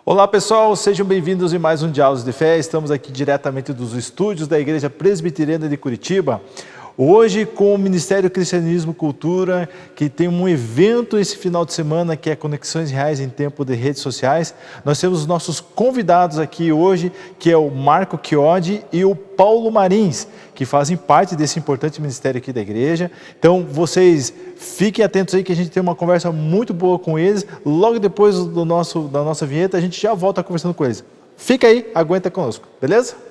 Olá pessoal, sejam bem-vindos em mais um Diálogos de Fé. Estamos aqui diretamente dos estúdios da Igreja Presbiteriana de Curitiba. Hoje com o Ministério Cristianismo e Cultura, que tem um evento esse final de semana que é Conexões Reais em Tempo de Redes Sociais. Nós temos os nossos convidados aqui hoje, que é o Marco Chiodi e o Paulo Marins, que fazem parte desse importante ministério aqui da igreja. Então vocês fiquem atentos aí que a gente tem uma conversa muito boa com eles. Logo depois da nossa vinheta a gente já volta conversando com eles. Fica aí, aguenta conosco, beleza?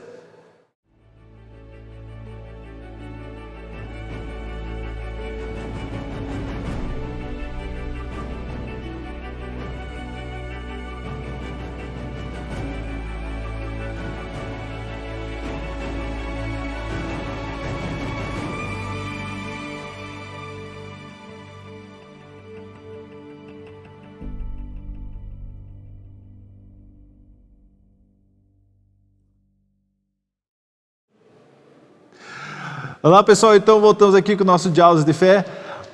Olá pessoal, então voltamos aqui com o nosso Diálogos de Fé,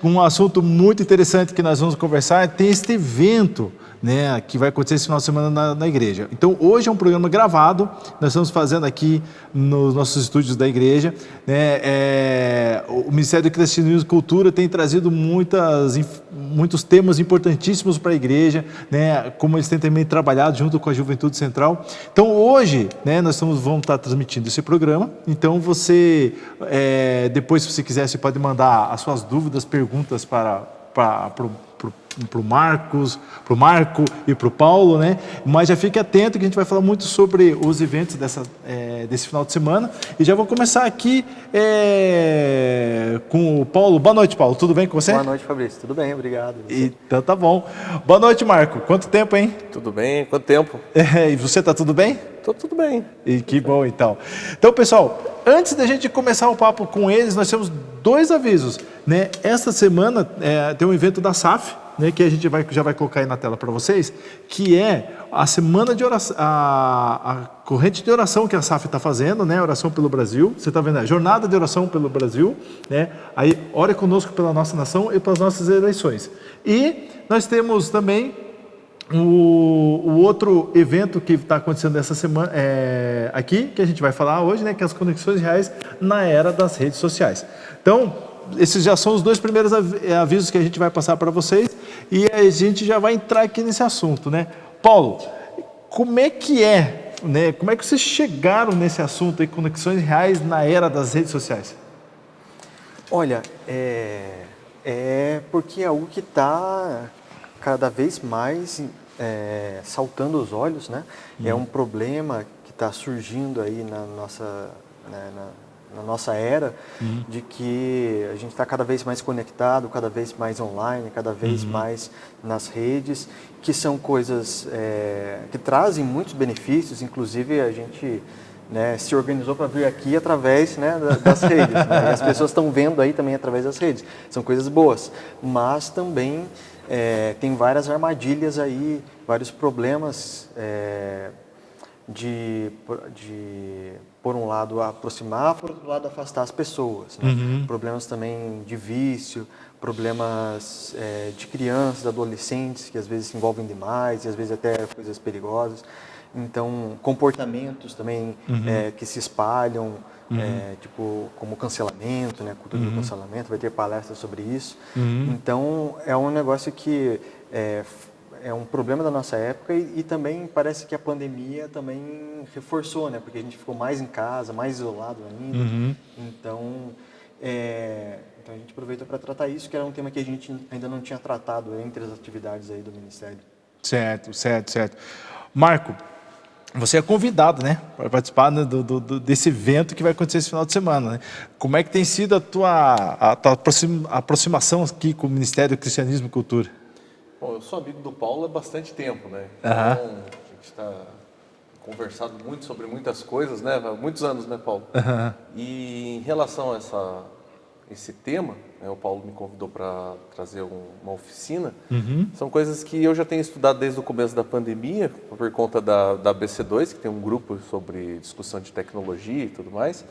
com um assunto muito interessante que nós vamos conversar. Tem este evento, né, que vai acontecer esse final de semana na igreja. Então hoje é um programa gravado, nós estamos fazendo aqui nos nossos estúdios da igreja, né, o Ministério do Cristianismo e Cultura tem trazido muitos temas importantíssimos para a igreja, né, como eles têm também trabalhado junto com a Juventude Central. Então hoje, né, vamos estar transmitindo esse programa. Então você, depois se você quiser, você pode mandar as suas dúvidas, perguntas para o Marco e para o Paulo, né? Mas já fique atento que a gente vai falar muito sobre os eventos desse final de semana. E já vou começar aqui com o Paulo. Boa noite, Paulo. Tudo bem com você? Boa noite, Fabrício. Tudo bem, obrigado. Então tá bom. Boa noite, Marco. Quanto tempo, hein? Tudo bem? Quanto tempo? E você tá tudo bem? Tô tudo bem. E que bom, então. Então, pessoal, antes da gente começar o papo com eles, nós temos dois avisos, né? Esta semana tem um evento da SAF, né, que a gente já vai colocar aí na tela para vocês, que é a semana de oração, a corrente de oração que a SAF está fazendo, né, oração pelo Brasil. Você está vendo a jornada de oração pelo Brasil, né? Aí ore conosco pela nossa nação e pelas nossas eleições. E nós temos também o outro evento que está acontecendo essa semana aqui, que a gente vai falar hoje, né, que é as conexões reais na era das redes sociais. Então, esses já são os dois primeiros avisos que a gente vai passar para vocês e a gente já vai entrar aqui nesse assunto, né? Paulo, como é que né? Como é que vocês chegaram nesse assunto aí, conexões reais na era das redes sociais? Olha, porque é algo que está cada vez mais saltando os olhos, né? É um problema que está surgindo aí na nossa era, de que a gente está cada vez mais conectado, cada vez mais online, cada vez mais nas redes, que são coisas que trazem muitos benefícios. Inclusive a gente, né, se organizou para vir aqui através, né, das redes, né? E as pessoas estão vendo aí também através das redes. São coisas boas, mas também tem várias armadilhas aí, vários problemas de por um lado aproximar, por outro lado afastar as pessoas, né? Problemas também de vício, problemas de crianças, adolescentes que às vezes se envolvem demais e às vezes até coisas perigosas. Então, comportamentos também que se espalham, tipo como cancelamento, né? Cultura do cancelamento, vai ter palestras sobre isso. Então, é um negócio que é um problema da nossa época e também parece que a pandemia também reforçou, né? Porque a gente ficou mais em casa, mais isolado ainda. Então a gente aproveitou para tratar isso, que era um tema que a gente ainda não tinha tratado entre as atividades aí do Ministério. Certo. Marco, você é convidado, né, para participar, né, desse evento que vai acontecer esse final de semana, né? Como é que tem sido a tua aproximação aqui com o Ministério do Cristianismo e Cultura? Bom, eu sou amigo do Paulo há bastante tempo, né? Então, a gente está conversado muito sobre muitas coisas, né? Há muitos anos, né, Paulo? E em relação a esse tema, né, o Paulo me convidou para trazer uma oficina. São coisas que eu já tenho estudado desde o começo da pandemia, por conta da ABC2, que tem um grupo sobre discussão de tecnologia e tudo mais.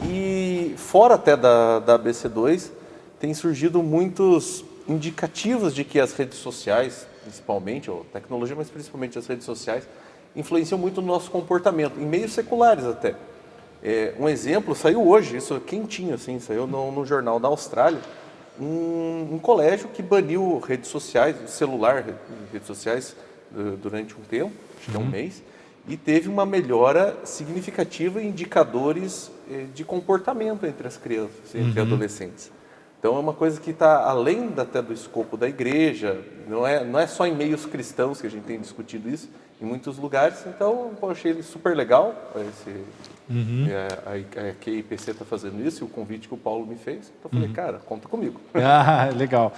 E fora até da ABC2, tem surgido muitos indicativas de que as redes sociais, principalmente, ou tecnologia, mas principalmente as redes sociais, influenciam muito no nosso comportamento, em meios seculares até. Um exemplo, saiu hoje, isso quentinho, assim, saiu no jornal da Austrália, um colégio que baniu redes sociais, celular, redes sociais, durante um tempo, acho que é um mês, e teve uma melhora significativa em indicadores de comportamento entre as crianças, entre adolescentes. Então é uma coisa que está além até do escopo da igreja, não é só em meios cristãos que a gente tem discutido isso, em muitos lugares. Então eu achei ele super legal, que a IPC está fazendo isso, e o convite que o Paulo me fez. Então eu falei, cara, conta comigo. Legal.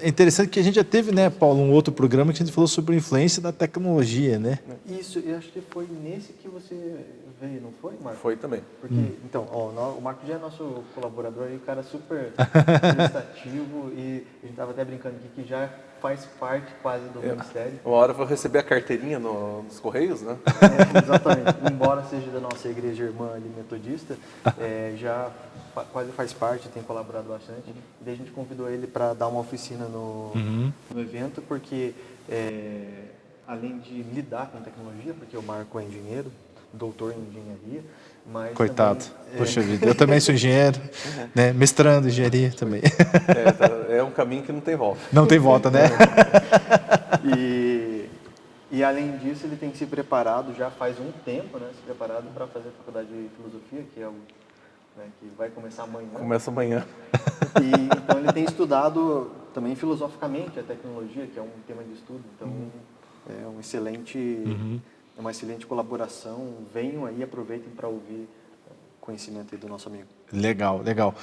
É interessante que a gente já teve, né, Paulo, um outro programa que a gente falou sobre a influência da tecnologia, né? Isso, eu acho que foi nesse que você veio, não foi, Marco? Foi também. Porque, então, o Marco já é nosso colaborador e o cara super prestativo, e a gente estava até brincando aqui que já faz parte quase do ministério. Uma hora eu vou receber a carteirinha nos Correios, né? Exatamente. Embora seja da nossa igreja irmã ali, metodista, já quase faz parte, tem colaborado bastante. E daí a gente convidou ele para dar uma oficina no evento, porque além de lidar com tecnologia, porque o Marco é engenheiro, doutor em engenharia, mas coitado, também, poxa vida, eu também sou engenheiro, né, mestrando em engenharia também. É um caminho que não tem volta. Não tem volta, né? E além disso, ele tem se preparado, já faz um tempo, né, se preparado para fazer a faculdade de filosofia, que é que vai começar amanhã. Começa amanhã. Então ele tem estudado também filosoficamente a tecnologia, que é um tema de estudo. Então é uma excelente colaboração. Venham aí, aproveitem para ouvir o conhecimento aí do nosso amigo. Legal, legal.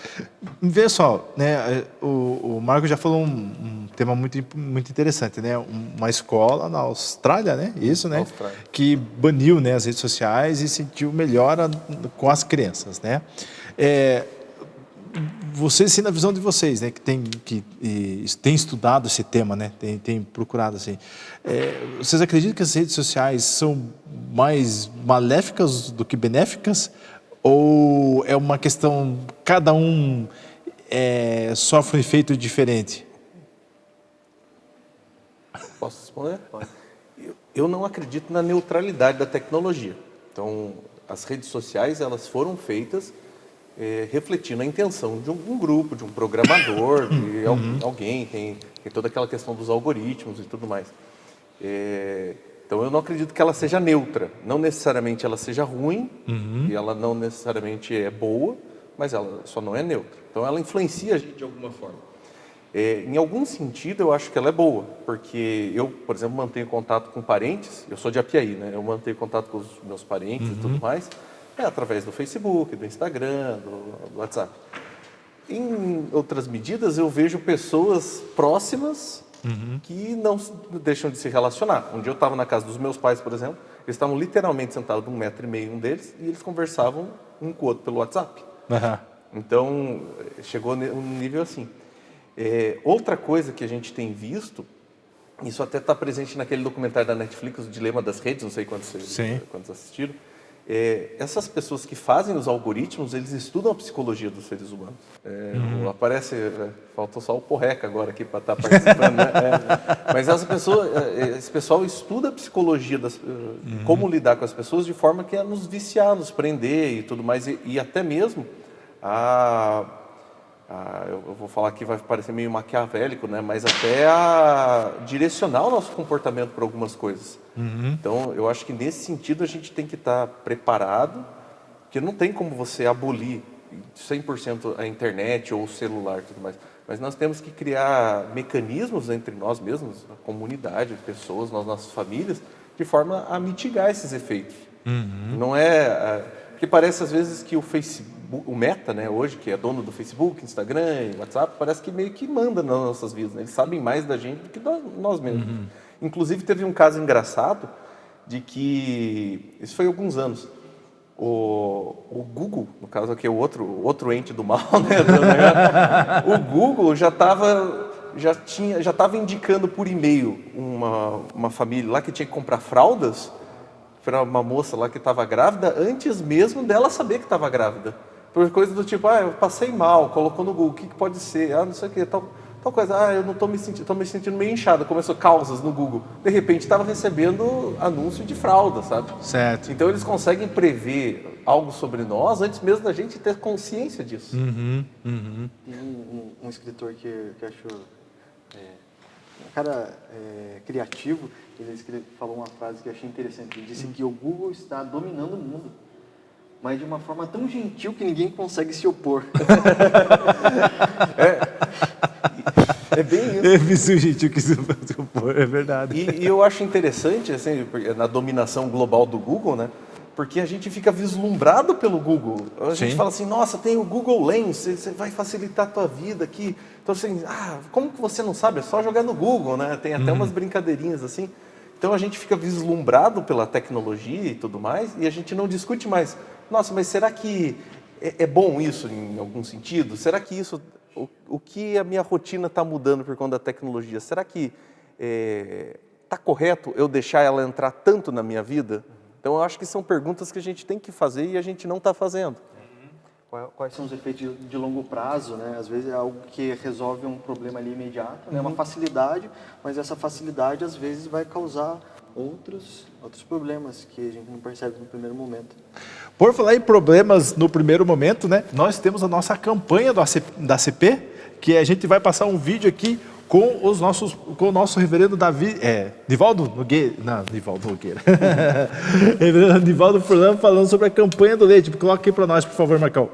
Vê só, né, o Marco já falou um tema muito, muito interessante, né? Uma escola na Austrália, né? Isso, né? Austrália. Que baniu, né, as redes sociais e sentiu melhora com as crianças, né? Vocês, assim, na visão de vocês, né, que tem estudado esse tema, né, tem procurado, assim, vocês acreditam que as redes sociais são mais maléficas do que benéficas? Ou é uma questão, cada um sofre um efeito diferente? Posso responder? Pode. Eu não acredito na neutralidade da tecnologia. Então, as redes sociais, elas foram feitas refletindo a intenção de um grupo, de um programador, de alguém, tem toda aquela questão dos algoritmos e tudo mais. Então, eu não acredito que ela seja neutra. Não necessariamente ela seja ruim, e ela não necessariamente é boa, mas ela só não é neutra. Então, ela influencia a gente de alguma forma. Em algum sentido, eu acho que ela é boa, porque eu, por exemplo, mantenho contato com parentes, eu sou de Apiaí, né? Eu mantenho contato com os meus parentes e tudo mais, através do Facebook, do Instagram, do WhatsApp. Em outras medidas, eu vejo pessoas próximas que não deixam de se relacionar. Um dia eu estava na casa dos meus pais, por exemplo, eles estavam literalmente sentados 1,5 metro, um deles, e eles conversavam um com o outro pelo WhatsApp. Então, chegou um nível assim. Outra coisa que a gente tem visto, isso até está presente naquele documentário da Netflix, O Dilema das Redes, não sei quantos assistiram. Essas pessoas que fazem os algoritmos, eles estudam a psicologia dos seres humanos. Aparece, faltou só o Porreca agora aqui para estar participando, né? Mas esse pessoal estuda a psicologia, como lidar com as pessoas de forma que a nos viciar, nos prender e tudo mais, e até mesmo eu vou falar que vai parecer meio maquiavélico, né? Mas até a direcionar o nosso comportamento para algumas coisas. Então, eu acho que nesse sentido a gente tem que estar preparado, porque não tem como você abolir 100% a internet ou o celular e tudo mais. Mas nós temos que criar mecanismos entre nós mesmos, a comunidade, pessoas, nossas famílias, de forma a mitigar esses efeitos. Não porque parece às vezes que o Facebook, o Meta, né, hoje, que é dono do Facebook, Instagram e WhatsApp, parece que meio que manda nas nossas vidas, né? Eles sabem mais da gente do que nós mesmos. Inclusive, teve um caso engraçado de que, isso foi há alguns anos, o Google, no caso aqui, o outro ente do mal, né, o Google já estava indicando por e-mail uma família lá que tinha que comprar fraldas para uma moça lá que estava grávida, antes mesmo dela saber que estava grávida. Por coisa do tipo, eu passei mal, colocou no Google, o que pode ser? Não sei o que, tal Uma coisa, eu não estou me sentindo meio inchada. Começou causas no Google. De repente estava recebendo anúncio de fralda, sabe? Certo. Então eles conseguem prever algo sobre nós antes mesmo da gente ter consciência disso. Tem um escritor que eu acho um cara criativo, ele falou uma frase que eu achei interessante. Ele disse que o Google está dominando o mundo, mas de uma forma tão gentil que ninguém consegue se opor. É bem isso. É isso, gente, que é verdade. E eu acho interessante, assim, na dominação global do Google, né? Porque a gente fica vislumbrado pelo Google. A gente fala assim, nossa, tem o Google Lens, você vai facilitar a tua vida aqui. Então, assim, como que você não sabe? É só jogar no Google, né? Tem até umas brincadeirinhas assim. Então, a gente fica vislumbrado pela tecnologia e tudo mais, e a gente não discute mais. Nossa, mas será que é bom isso em algum sentido? Será que isso... O que a minha rotina está mudando por conta da tecnologia? Será que está correto eu deixar ela entrar tanto na minha vida? Então, eu acho que são perguntas que a gente tem que fazer e a gente não está fazendo. Quais são os efeitos de longo prazo, né? Às vezes é algo que resolve um problema ali imediato, né? Uma facilidade, mas essa facilidade às vezes vai causar outros problemas que a gente não percebe no primeiro momento. Por falar em problemas no primeiro momento, né? Nós temos a nossa campanha da ACP, que a gente vai passar um vídeo aqui com o nosso reverendo Nivaldo Nogueira. Não, Nivaldo Nogueira. Reverendo Nivaldo Furlan falando sobre a campanha do leite. Coloca aqui para nós, por favor, Marcão.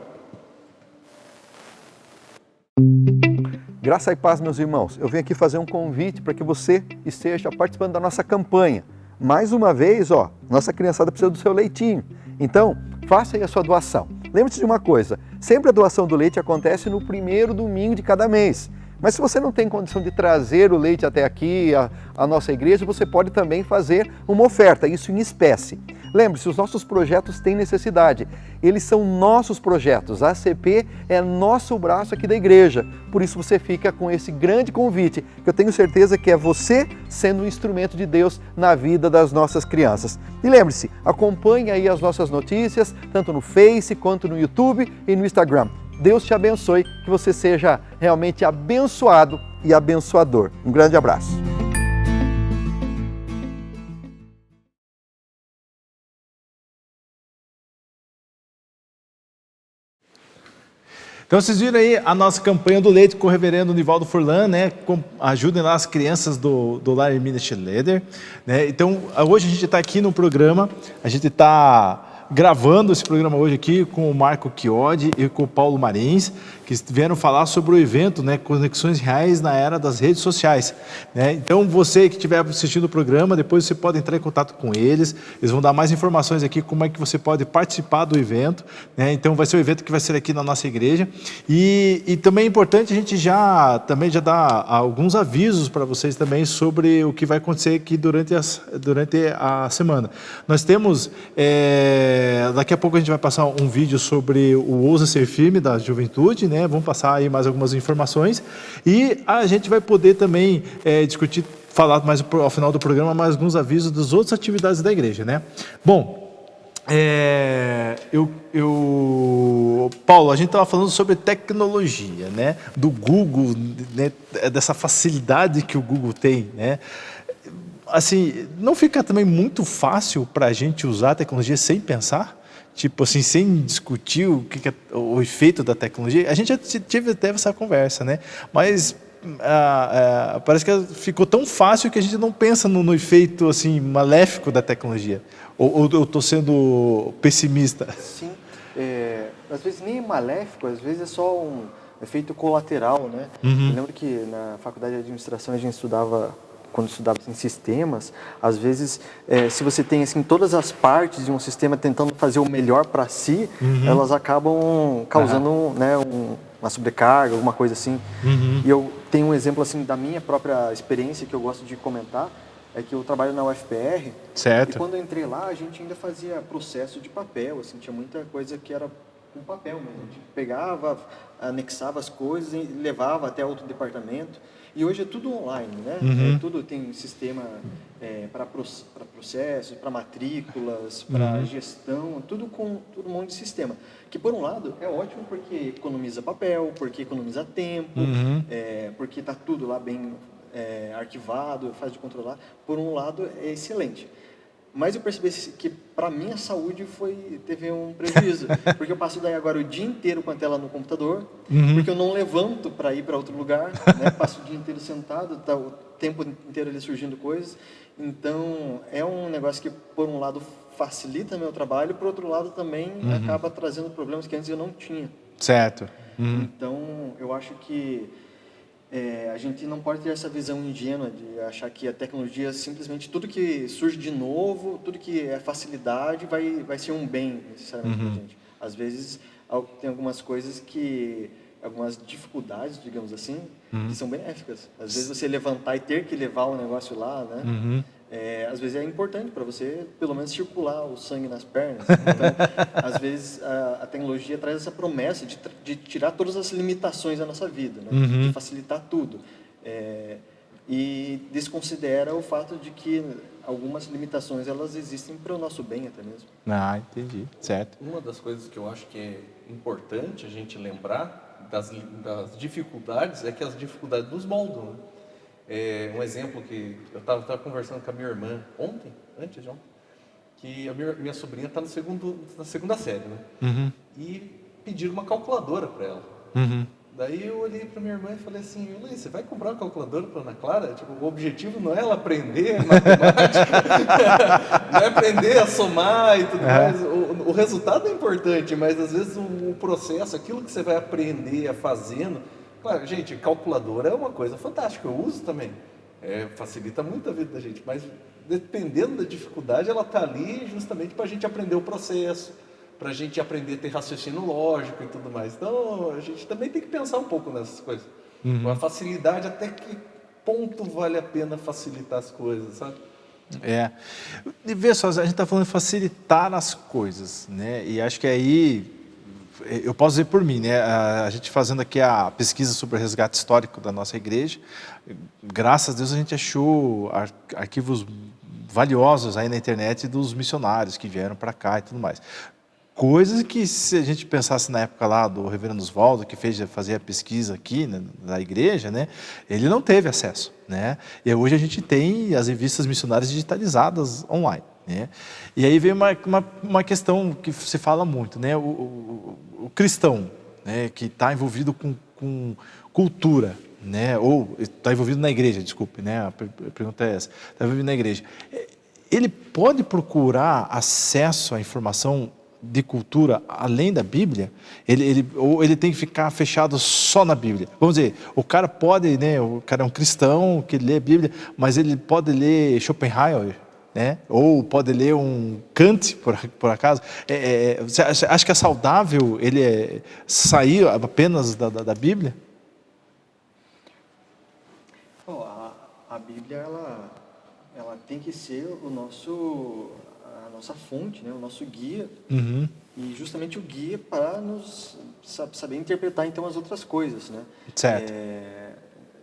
Graça e paz, meus irmãos. Eu venho aqui fazer um convite para que você esteja participando da nossa campanha. Mais uma vez, nossa criançada precisa do seu leitinho. Então, faça aí a sua doação. Lembre-se de uma coisa, sempre a doação do leite acontece no primeiro domingo de cada mês. Mas se você não tem condição de trazer o leite até aqui, a nossa igreja, você pode também fazer uma oferta, isso em espécie. Lembre-se, os nossos projetos têm necessidade. Eles são nossos projetos. A ACP é nosso braço aqui da igreja. Por isso você fica com esse grande convite, que eu tenho certeza que é você sendo um instrumento de Deus na vida das nossas crianças. E lembre-se, acompanhe aí as nossas notícias, tanto no Face, quanto no YouTube e no Instagram. Deus te abençoe, que você seja realmente abençoado e abençoador. Um grande abraço. Então vocês viram aí a nossa campanha do leite com o reverendo Nivaldo Furlan, né? Ajudem lá as crianças do Lar Ministry Leader, né? Então hoje a gente está aqui no programa, a gente está gravando esse programa hoje aqui com o Marco Chiodi e com o Paulo Marins, que vieram falar sobre o evento, né, Conexões Reais na Era das Redes Sociais, né? Então você que estiver assistindo o programa, depois você pode entrar em contato com eles vão dar mais informações aqui, como é que você pode participar do evento, né? Então vai ser um evento que vai ser aqui na nossa igreja, e também é importante a gente já dar alguns avisos para vocês também sobre o que vai acontecer aqui durante a semana. Nós temos, daqui a pouco a gente vai passar um vídeo sobre o Ousa Ser Firme da Juventude, né? Vamos passar aí mais algumas informações e a gente vai poder também discutir, falar mais ao final do programa mais alguns avisos das outras atividades da igreja, né? Bom, Paulo, a gente estava falando sobre tecnologia, né? Do Google, né? Dessa facilidade que o Google tem, né? Assim, não fica também muito fácil para a gente usar a tecnologia sem pensar? Tipo assim, sem discutir o que é o efeito da tecnologia? A gente já teve até essa conversa, né? Mas parece que ficou tão fácil que a gente não pensa no efeito assim, maléfico da tecnologia. Ou eu estou sendo pessimista? Sim, às vezes nem é maléfico, às vezes é só um efeito colateral, né? Uhum. Eu lembro que na faculdade de administração a gente quando estudava em sistemas, às vezes, se você tem assim, todas as partes de um sistema tentando fazer o melhor para si, elas acabam causando né, uma sobrecarga, alguma coisa assim. E eu tenho um exemplo assim, da minha própria experiência que eu gosto de comentar, é que eu trabalho na UFPR, certo. E quando eu entrei lá, a gente ainda fazia processo de papel, assim, tinha muita coisa que era com papel mesmo. A gente pegava, anexava as coisas e levava até outro departamento. E hoje é tudo online, né? Tudo tem sistema para processos, para matrículas, para gestão, tudo com um monte de sistema. Que, por um lado, é ótimo porque economiza papel, porque economiza tempo, porque está tudo lá bem arquivado, é fácil de controlar. Por um lado, é excelente. Mas eu percebi que, para minha saúde, teve um prejuízo. Porque eu passo daí agora o dia inteiro com a tela no computador, porque eu não levanto para ir para outro lugar, né? Passo o dia inteiro sentado, tá o tempo inteiro ali surgindo coisas. Então, é um negócio que, por um lado, facilita meu trabalho, por outro lado, também acaba trazendo problemas que antes eu não tinha. Certo. Então, eu acho que a gente não pode ter essa visão ingênua de achar que a tecnologia, simplesmente tudo que surge de novo, tudo que é facilidade, vai ser um bem, necessariamente, para a gente. Às vezes, tem algumas coisas algumas dificuldades, digamos assim, que são benéficas. Às vezes, você levantar e ter que levar o negócio lá, né? Às vezes é importante para você, pelo menos, circular o sangue nas pernas. Então, às vezes, a tecnologia traz essa promessa de tirar todas as limitações da nossa vida, né? De facilitar tudo. E desconsidera o fato de que algumas limitações elas existem para o nosso bem até mesmo. Ah, entendi. Certo. Uma das coisas que eu acho que é importante a gente lembrar das dificuldades é que as dificuldades nos moldam, né? Um exemplo que eu estava conversando com a minha irmã antes de ontem, que a minha sobrinha está na segunda série, né? E pediram uma calculadora para ela. Daí eu olhei para minha irmã e falei assim: você vai comprar uma calculadora para Ana Clara? Tipo, o objetivo não é ela aprender matemática, não é aprender a somar e tudo mais. O resultado é importante, mas às vezes o processo, aquilo que você vai aprender fazendo. Claro, gente, calculadora é uma coisa fantástica, eu uso também. Facilita muito a vida da gente, mas dependendo da dificuldade, ela está ali justamente para a gente aprender o processo, para a gente aprender a ter raciocínio lógico e tudo mais. Então, a gente também tem que pensar um pouco nessas coisas. Com a facilidade, até que ponto vale a pena facilitar as coisas, sabe? E vê só, a gente está falando de facilitar as coisas, né? E acho que aí, eu posso dizer por mim, né? A gente fazendo aqui a pesquisa sobre o resgate histórico da nossa igreja, graças a Deus a gente achou arquivos valiosos aí na internet dos missionários que vieram para cá e tudo mais. Coisas que, se a gente pensasse na época lá do reverendo Oswaldo, que fazia a pesquisa aqui, né, na igreja, né, ele não teve acesso, né? E hoje a gente tem as revistas missionárias digitalizadas online, né? E aí vem uma questão que se fala muito, né? O cristão, né, que está envolvido com cultura, né? Ou está envolvido na igreja, desculpe, né? A pergunta é essa. Está envolvido na igreja. Ele pode procurar acesso à informação de cultura além da Bíblia? Ou ele tem que ficar fechado só na Bíblia? Vamos dizer, o cara pode, né? O cara é um cristão que lê a Bíblia, mas ele pode ler Schopenhauer, né? Ou pode ler um Kant, por acaso. Você acha que é saudável ele sair apenas da Bíblia? A Bíblia ela tem que ser a nossa fonte, né? O nosso guia, e justamente o guia para nos saber interpretar então as outras coisas, né? Certo.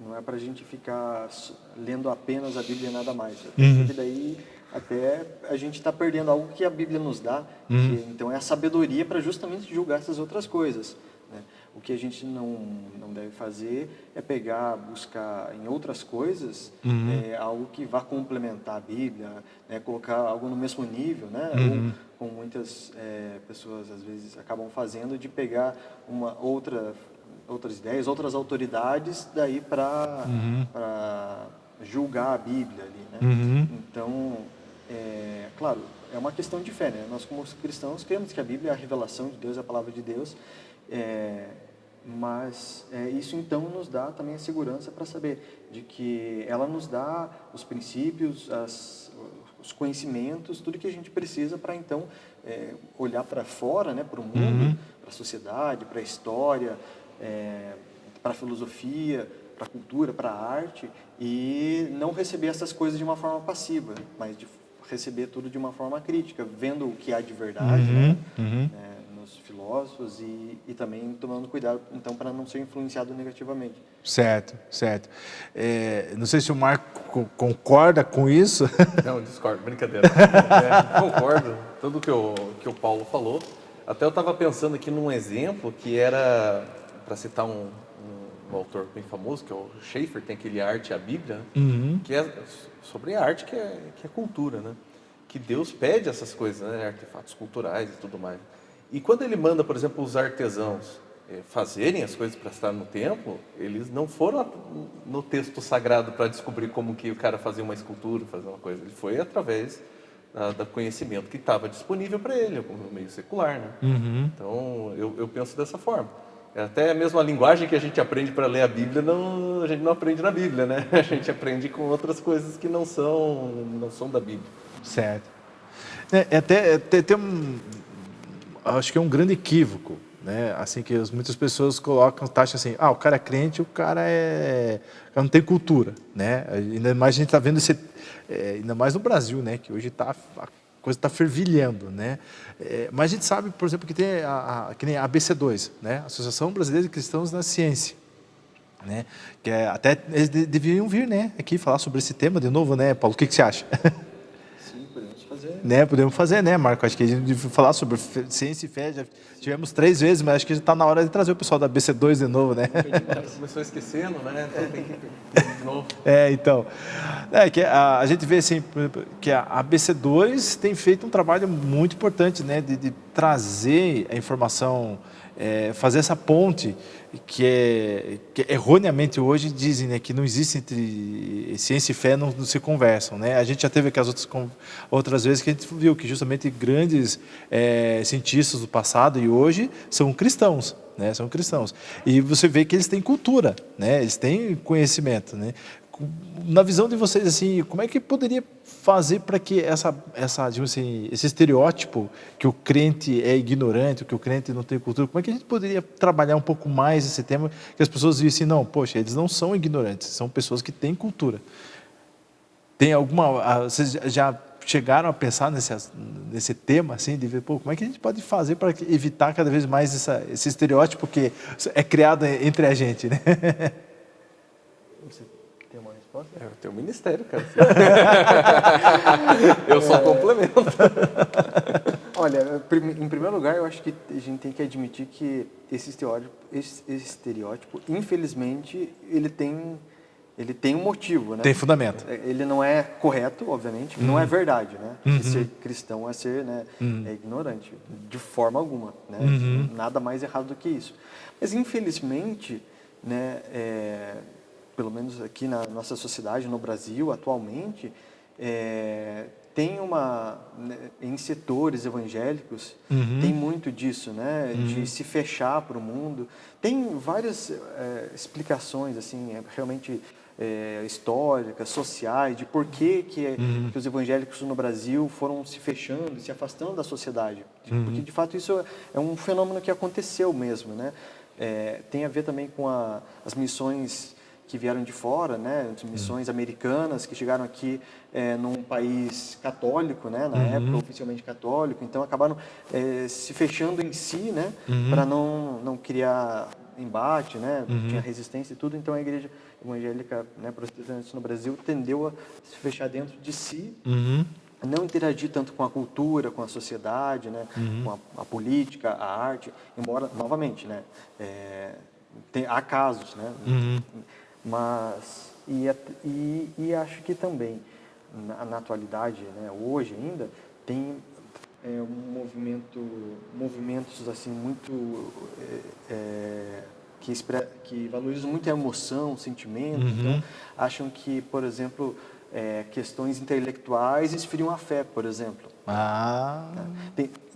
Não é para a gente ficar lendo apenas a Bíblia e nada mais, porque daí até a gente está perdendo algo que a Bíblia nos dá, que, então é a sabedoria para justamente julgar essas outras coisas, né? O que a gente não deve fazer é buscar em outras coisas algo que vá complementar a Bíblia, né? Colocar algo no mesmo nível, né? Ou, como muitas pessoas às vezes acabam fazendo, de pegar outras ideias, outras autoridades daí para julgar a Bíblia ali, né? Então, claro, é uma questão de fé, né? Nós, como cristãos, cremos que a Bíblia é a revelação de Deus, é a palavra de Deus, mas isso então nos dá também a segurança para saber de que ela nos dá os princípios, os conhecimentos, tudo que a gente precisa para então olhar para fora, né, para o mundo, para a sociedade, para a história, para a filosofia, para a cultura, para a arte, e não receber essas coisas de uma forma passiva, mas de receber tudo de uma forma crítica, vendo o que há de verdade, né, nos filósofos, religiosos e também tomando cuidado, então, para não ser influenciado negativamente. Certo, certo. Não sei se o Marco concorda com isso. Não, discordo, brincadeira. Concordo, tudo que o Paulo falou. Até eu estava pensando aqui num exemplo que era, para citar um autor bem famoso, que é o Schaeffer, tem aquele Arte e a Bíblia, né? Que é sobre a arte que é cultura, né? Que Deus pede essas coisas, né? Artefatos culturais e tudo mais. E quando ele manda, por exemplo, os artesãos fazerem as coisas para estar no templo, eles não foram no texto sagrado para descobrir como que o cara fazia uma escultura, fazer uma coisa. Ele foi através do conhecimento que estava disponível para ele, como meio secular, né? Então, eu penso dessa forma. Até mesmo a linguagem que a gente aprende para ler a Bíblia, a gente não aprende na Bíblia, né? A gente aprende com outras coisas que não são da Bíblia. Certo. Tem acho que é um grande equívoco, né? Assim que muitas pessoas colocam, taxam assim, o cara é crente, o cara não tem cultura, né? Ainda mais a gente está vendo ainda mais no Brasil, né? Que hoje a coisa está fervilhando, né? Mas a gente sabe, por exemplo, que tem que nem a ABC2, né? Associação Brasileira de Cristãos na Ciência, né? Que até eles deveriam vir, né? Aqui falar sobre esse tema de novo, né, Paulo? O que você acha? Podemos fazer. Né, podemos fazer, né, Marco? Acho que a gente deve falar sobre ciência e fé. Já tivemos 3 vezes, mas acho que já está na hora de trazer o pessoal da BC2 de novo, né? Começou esquecendo, né? Então tem que ir de novo. Então. Que a gente vê assim, que a BC2 tem feito um trabalho muito importante, né? De trazer a informação, fazer essa ponte que erroneamente hoje dizem, né, que não existe entre ciência e fé, não se conversam, né? A gente já teve aquelas outras vezes que a gente viu que justamente grandes cientistas do passado e hoje são cristãos, né? São cristãos. E você vê que eles têm cultura, né? Eles têm conhecimento, né? Na visão de vocês, assim, como é que poderia fazer para que digamos assim, esse estereótipo que o crente é ignorante, que o crente não tem cultura, como é que a gente poderia trabalhar um pouco mais esse tema, que as pessoas vissem, não, poxa, eles não são ignorantes, são pessoas que têm cultura. Tem vocês já chegaram a pensar nesse tema, assim, de ver, como é que a gente pode fazer para evitar cada vez mais esse estereótipo que é criado entre a gente, né? Tem uma resposta? Eu tenho um ministério, cara. Eu só complemento. Olha, em primeiro lugar, eu acho que a gente tem que admitir que esse estereótipo, infelizmente, ele tem um motivo, né? Tem fundamento. Ele não é correto, obviamente, não é verdade, né? Que ser cristão é ser, né, ignorante, de forma alguma, né? Nada mais errado do que isso. Mas, infelizmente, né, pelo menos aqui na nossa sociedade, no Brasil, atualmente, tem em setores evangélicos, tem muito disso, né? De se fechar para o mundo. Tem várias explicações, assim, realmente históricas, sociais, de por que os evangélicos no Brasil foram se fechando, se afastando da sociedade. Porque, de fato, isso é um fenômeno que aconteceu mesmo, né? Tem a ver também com as missões que vieram de fora, né, as missões americanas que chegaram aqui num país católico, né, na época oficialmente católico, então acabaram se fechando em si, né, para não criar embate, né, tinha resistência e tudo, então a igreja evangélica, né, protestante no Brasil tendeu a se fechar dentro de si, não interagir tanto com a cultura, com a sociedade, né, com a política, a arte, embora, novamente, né, há casos, né, mas e acho que também na atualidade, né, hoje ainda tem movimentos assim muito que valorizam muito a emoção, o sentimento, então acham que, por exemplo, questões intelectuais esfriam a fé, por exemplo.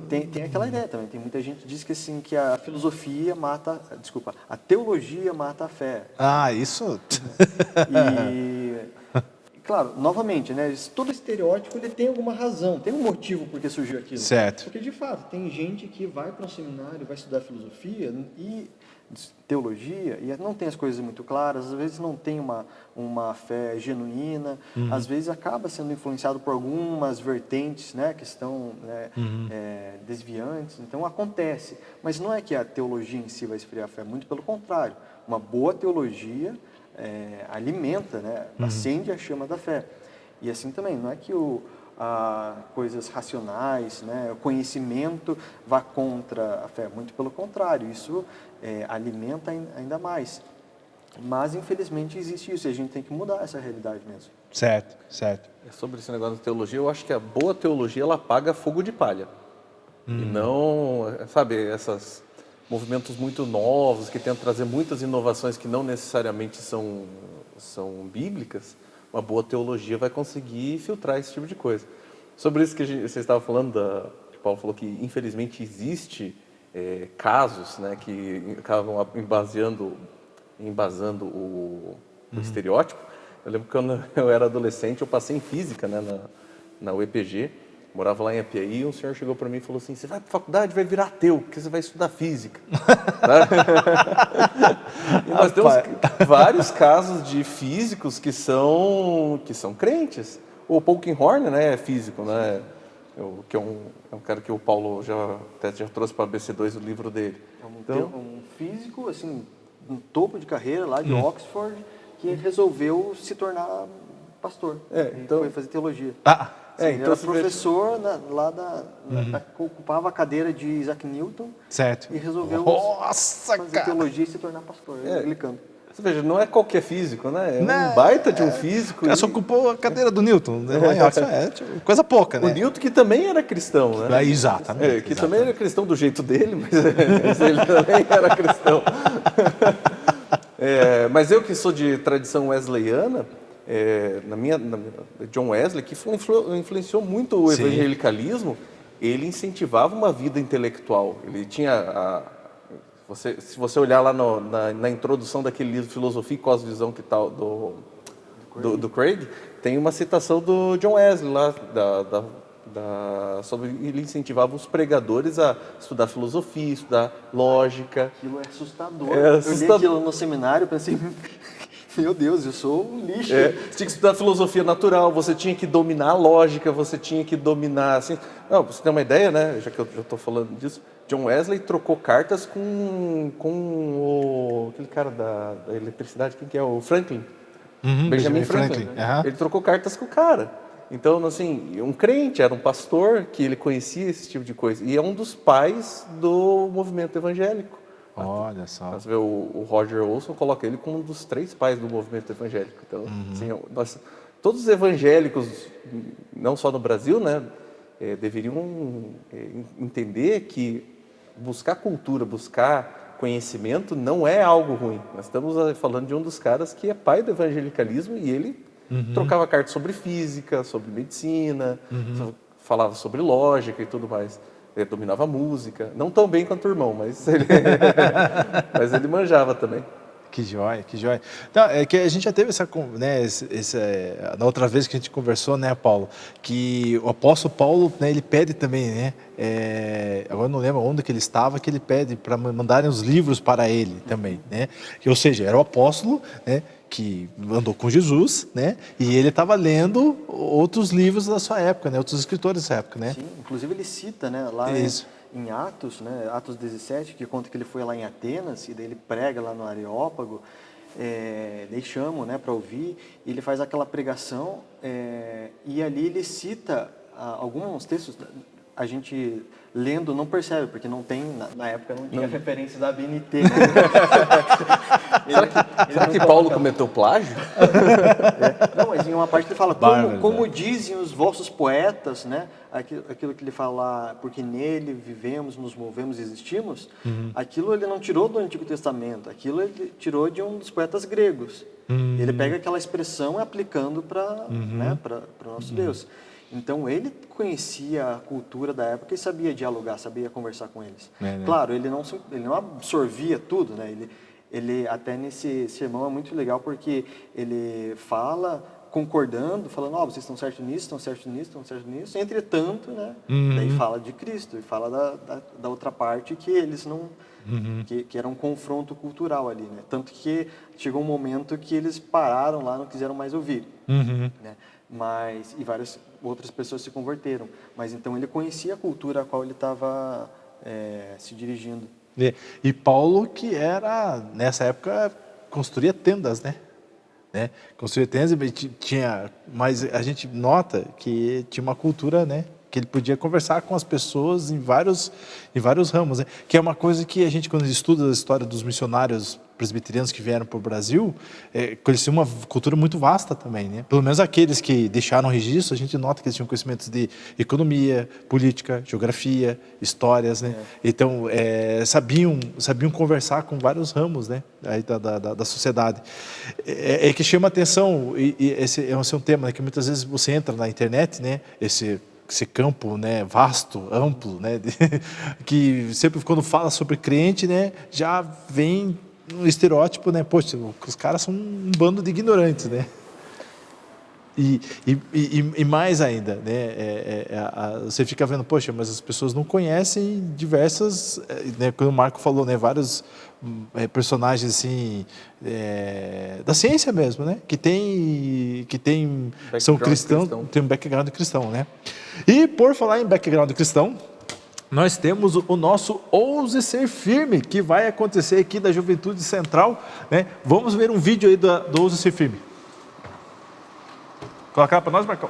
Tem aquela ideia também, tem muita gente que diz que assim, que a teologia mata a fé. Isso... claro, novamente, né, todo estereótipo ele tem alguma razão, tem um motivo por que surgiu aquilo. Certo. Porque, de fato, tem gente que vai para um seminário, vai estudar filosofia e teologia e não tem as coisas muito claras, às vezes não tem uma fé genuína, às vezes acaba sendo influenciado por algumas vertentes, né, que estão, né, desviantes, então acontece. Mas não é que a teologia em si vai esfriar a fé, muito pelo contrário. Uma boa teologia alimenta, né, acende a chama da fé. E assim também, não é que coisas racionais, né, o conhecimento vá contra a fé, muito pelo contrário, isso alimenta ainda mais. Mas, infelizmente, existe isso, e a gente tem que mudar essa realidade mesmo. Certo, certo. Sobre esse negócio da teologia, eu acho que a boa teologia, ela apaga fogo de palha. E não, sabe, esses movimentos muito novos, que tentam trazer muitas inovações que não necessariamente são bíblicas, uma boa teologia vai conseguir filtrar esse tipo de coisa. Sobre isso que você estava falando, que o Paulo falou que, infelizmente, existe casos, né, que acabam embasando o estereótipo. Eu lembro que quando eu era adolescente, eu passei em física, né, na UEPG, morava lá em Apiaí, e um senhor chegou para mim e falou assim: você vai para a faculdade, vai virar ateu, porque você vai estudar física. E nós temos vários casos de físicos que são crentes. O Polkinghorne, né, é físico, né, que é um cara que o Paulo já trouxe para a BC2 o livro dele. Um físico, assim, um topo de carreira lá de Oxford, que resolveu se tornar pastor. Então foi fazer teologia. Então ele era professor ocupava a cadeira de Isaac Newton. Certo. E resolveu Nossa, fazer cara. teologia e se tornar pastor, anglicano. Você veja, não é qualquer físico, né? Um baita de um físico. O cara só ocupou a cadeira do Newton, né? Lá em Oxford, tipo, coisa pouca, né? O Newton, que também era cristão, né? Exatamente. Também era cristão do jeito dele, mas ele também era cristão. Mas eu que sou de tradição wesleyana, John Wesley, que influenciou muito o evangelicalismo, ele incentivava uma vida intelectual. Ele tinha se você olhar lá na introdução daquele livro Filosofia e Cosmovisão que tal do Craig, tem uma citação do John Wesley lá sobre ele incentivava os pregadores a estudar filosofia, estudar lógica. Aquilo é assustador. Eu li aquilo no seminário e pensei, meu Deus, eu sou um lixo. Você tinha que estudar filosofia natural, você tinha que dominar a lógica, você tinha que dominar, assim... Não, pra você ter uma ideia, né, já que eu estou falando disso, John Wesley trocou cartas com aquele cara da eletricidade, quem que é? O Franklin. Benjamin Franklin. Ele trocou cartas com o cara. Então, assim, um crente, era um pastor que ele conhecia esse tipo de coisa. E é um dos pais do movimento evangélico. Olha só. Você vê, o Roger Olson coloca ele como um dos 3 pais do movimento evangélico. Então, assim, todos os evangélicos, não só no Brasil, né, deveriam entender que buscar cultura, buscar conhecimento não é algo ruim. Nós estamos falando de um dos caras que é pai do evangelicalismo e ele trocava cartas sobre física, sobre medicina, falava sobre lógica e tudo mais. Ele dominava a música, não tão bem quanto o irmão, mas ele manjava também. Que joia, que joia. Então, é que a gente já teve na outra vez que a gente conversou, né, Paulo, que o apóstolo Paulo, né, ele pede também, né, agora eu não lembro onde que ele estava, que ele pede para mandarem os livros para ele também, né, ou seja, era o apóstolo, né, que andou com Jesus, né, e ele estava lendo outros livros da sua época, né, outros escritores dessa época, né. Sim, inclusive ele cita, né, lá em Atos, né, Atos 17, que conta que ele foi lá em Atenas, e daí ele prega lá no Areópago, daí chamam, né, para ouvir, e ele faz aquela pregação, e ali ele cita alguns textos, a gente lendo não percebe, porque não tem, na época não tinha referência da BNT. Né? Será que Paulo cometeu plágio? Não, mas em uma parte ele fala, como dizem os vossos poetas, né? Aquilo que ele fala, porque nele vivemos, nos movemos e existimos, aquilo ele não tirou do Antigo Testamento, aquilo ele tirou de um dos poetas gregos. Ele pega aquela expressão aplicando para o nosso Deus. Então, ele conhecia a cultura da época e sabia dialogar, sabia conversar com eles. Claro, ele não absorvia tudo, né? Ele até nesse sermão é muito legal porque ele fala concordando, falando, vocês estão certos nisso, estão certos nisso, estão certos nisso. Entretanto, né, daí fala de Cristo e fala da outra parte que eles não... Que era um confronto cultural ali, né? Tanto que chegou um momento que eles pararam lá, não quiseram mais ouvir, né? E várias outras pessoas se converteram. Mas então ele conhecia a cultura a qual ele estava se dirigindo. E Paulo, que era, nessa época, construía tendas, né? Construía tendas e tinha... Mas a gente nota que tinha uma cultura, né? Que ele podia conversar com as pessoas em vários ramos, né? Que é uma coisa que a gente, quando estuda a história dos missionários presbiterianos que vieram para o Brasil, conhecia uma cultura muito vasta também, né? Pelo menos aqueles que deixaram registro, a gente nota que eles tinham conhecimentos de economia, política, geografia, histórias, né? Então, sabiam conversar com vários ramos, né? Aí da sociedade. Que chama atenção, e esse é um tema, né? Que muitas vezes você entra na internet, né? Esse campo, né, vasto, amplo, né, que sempre quando fala sobre crente, né, já vem um estereótipo, né, poxa, os caras são um bando de ignorantes, né, e mais ainda, né, você fica vendo, poxa, mas as pessoas não conhecem diversas, né, como o Marco falou, né, vários personagens assim da ciência mesmo, né, que são cristãos, tem um background cristão, né. E por falar em background cristão, nós temos o nosso Ouse Ser Firme, que vai acontecer aqui da Juventude Central, né? Vamos ver um vídeo aí do Ouse Ser Firme. Colocar para nós, Marcão.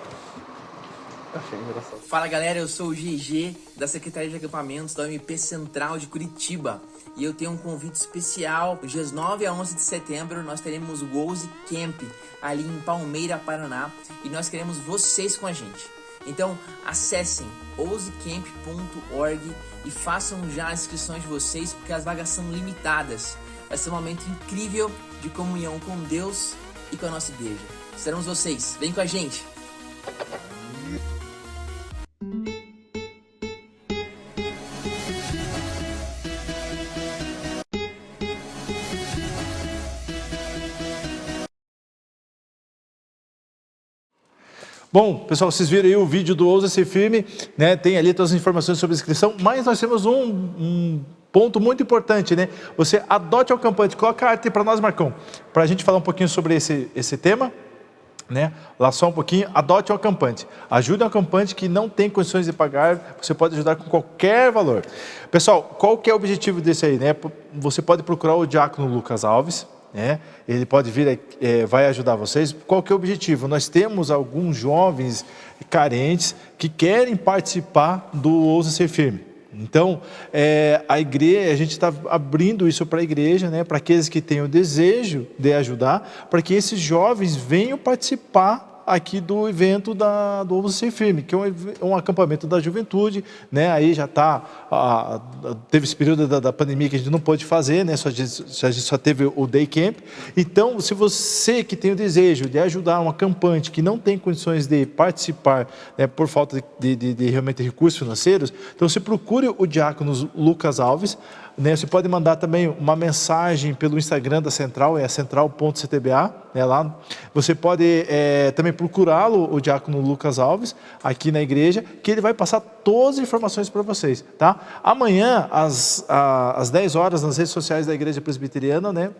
Achei engraçado. Fala galera, eu sou o GG da Secretaria de Acampamentos da UMP Central de Curitiba e eu tenho um convite especial. Nos dias 9 a 11 de setembro nós teremos o Ouse Camp ali em Palmeira, Paraná, e nós queremos vocês com a gente. Então acessem ousecamp.org e façam já as inscrições de vocês, porque as vagas são limitadas. Vai ser um momento incrível de comunhão com Deus e com a nossa igreja. Esperamos vocês, vem com a gente! Bom, pessoal, vocês viram aí o vídeo do Ouse Ser Firme, né? Tem ali todas as informações sobre a inscrição, mas nós temos um ponto muito importante, né? Você adote o acampante. Coloca a arte para nós, Marcão, para a gente falar um pouquinho sobre esse tema, né? Lá só um pouquinho. Adote o acampante. Ajude o acampante que não tem condições de pagar. Você pode ajudar com qualquer valor. Pessoal, qual que é o objetivo desse aí, né? Você pode procurar o diácono Lucas Alves, né? Ele pode vir, vai ajudar vocês. Qual que é o objetivo? Nós temos alguns jovens carentes que querem participar do Ouse Ser Firme. Então, a igreja, a gente está abrindo isso para a igreja, né? Para aqueles que têm o desejo de ajudar, para que esses jovens venham participar aqui do evento do Ouse Ser Firme, que é um acampamento da juventude, né? Aí já teve esse período da pandemia que a gente não pôde fazer, né? A gente só teve o day camp. Então, se você que tem o desejo de ajudar um acampante que não tem condições de participar, né, por falta de realmente recursos financeiros, então você procure o diácono Lucas Alves, né? Você pode mandar também uma mensagem pelo Instagram da Central, é central.ctba, né, lá. Você pode também procurá-lo, o diácono Lucas Alves, aqui na igreja, que ele vai passar todas as informações para vocês, tá? Amanhã, às 10 horas, nas redes sociais da Igreja Presbiteriana, né,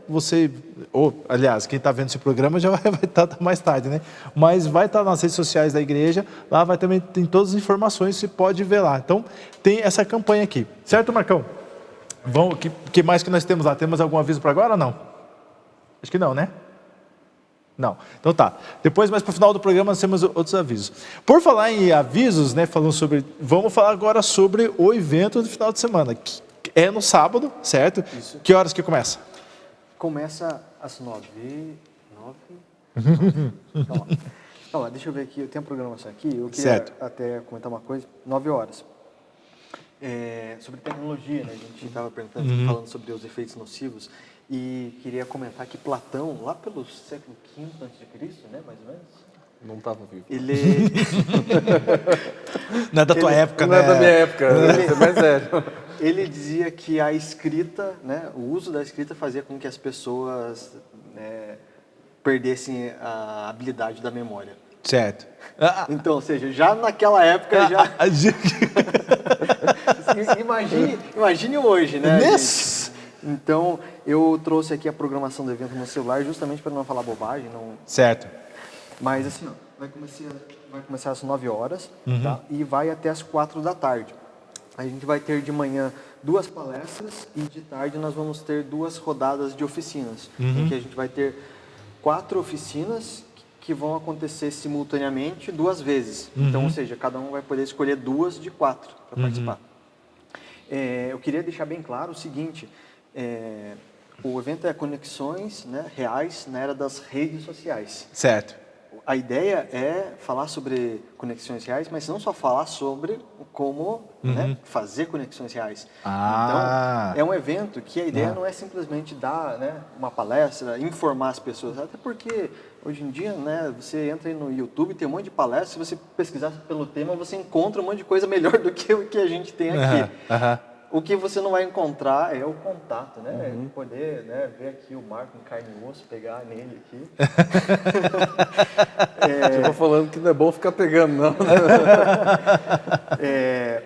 aliás, quem está vendo esse programa já vai estar mais tarde, né? Mas vai estar nas redes sociais da igreja, lá também tem todas as informações, você pode ver lá. Então, tem essa campanha aqui, certo, Marcão? O que mais que nós temos lá? Temos algum aviso para agora ou não? Acho que não, né? Não. Então tá. Depois, mais para o final do programa, nós temos outros avisos. Por falar em avisos, né? Vamos falar agora sobre o evento do final de semana. Que é no sábado, certo? Isso. Que horas que começa? Começa às 9. Então, deixa eu ver aqui. Eu tenho a programação aqui. Eu queria até comentar uma coisa. 9 horas. Sobre tecnologia, né? A gente estava falando sobre os efeitos nocivos e queria comentar que Platão, lá pelo século V a.C., né, mais ou menos? Não estava vivo. Ele... Não é da tua época, né? Não é da minha época, é mais velho. Ele dizia que a escrita, né, o uso da escrita fazia com que as pessoas perdessem a habilidade da memória. Certo. Então, ou seja, já naquela época já... imagine hoje, né? Nesse... Então, eu trouxe aqui a programação do evento no celular justamente para não falar bobagem. Não... Certo. Mas assim, ó, vai começar às 9 horas, tá? E vai até às 4 da tarde. A gente vai ter de manhã 2 palestras e de tarde nós vamos ter 2 rodadas de oficinas. Em que a gente vai ter 4 oficinas que vão acontecer simultaneamente 2 vezes. Então, ou seja, cada um vai poder escolher 2 de 4 para participar. Eu queria deixar bem claro o seguinte, o evento é conexões, né, reais na era das redes sociais. Certo. A ideia é falar sobre conexões reais, mas não só falar sobre como né, fazer conexões reais. Então, é um evento que a ideia não é simplesmente dar né, uma palestra, informar as pessoas, até porque hoje em dia né, você entra aí no YouTube, tem um monte de palestras, se você pesquisar pelo tema, você encontra um monte de coisa melhor do que o que a gente tem aqui. O que você não vai encontrar é o contato, né? Poder né, ver aqui o Marco em carne e osso, pegar nele aqui. Eu vou falando que não é bom ficar pegando, não.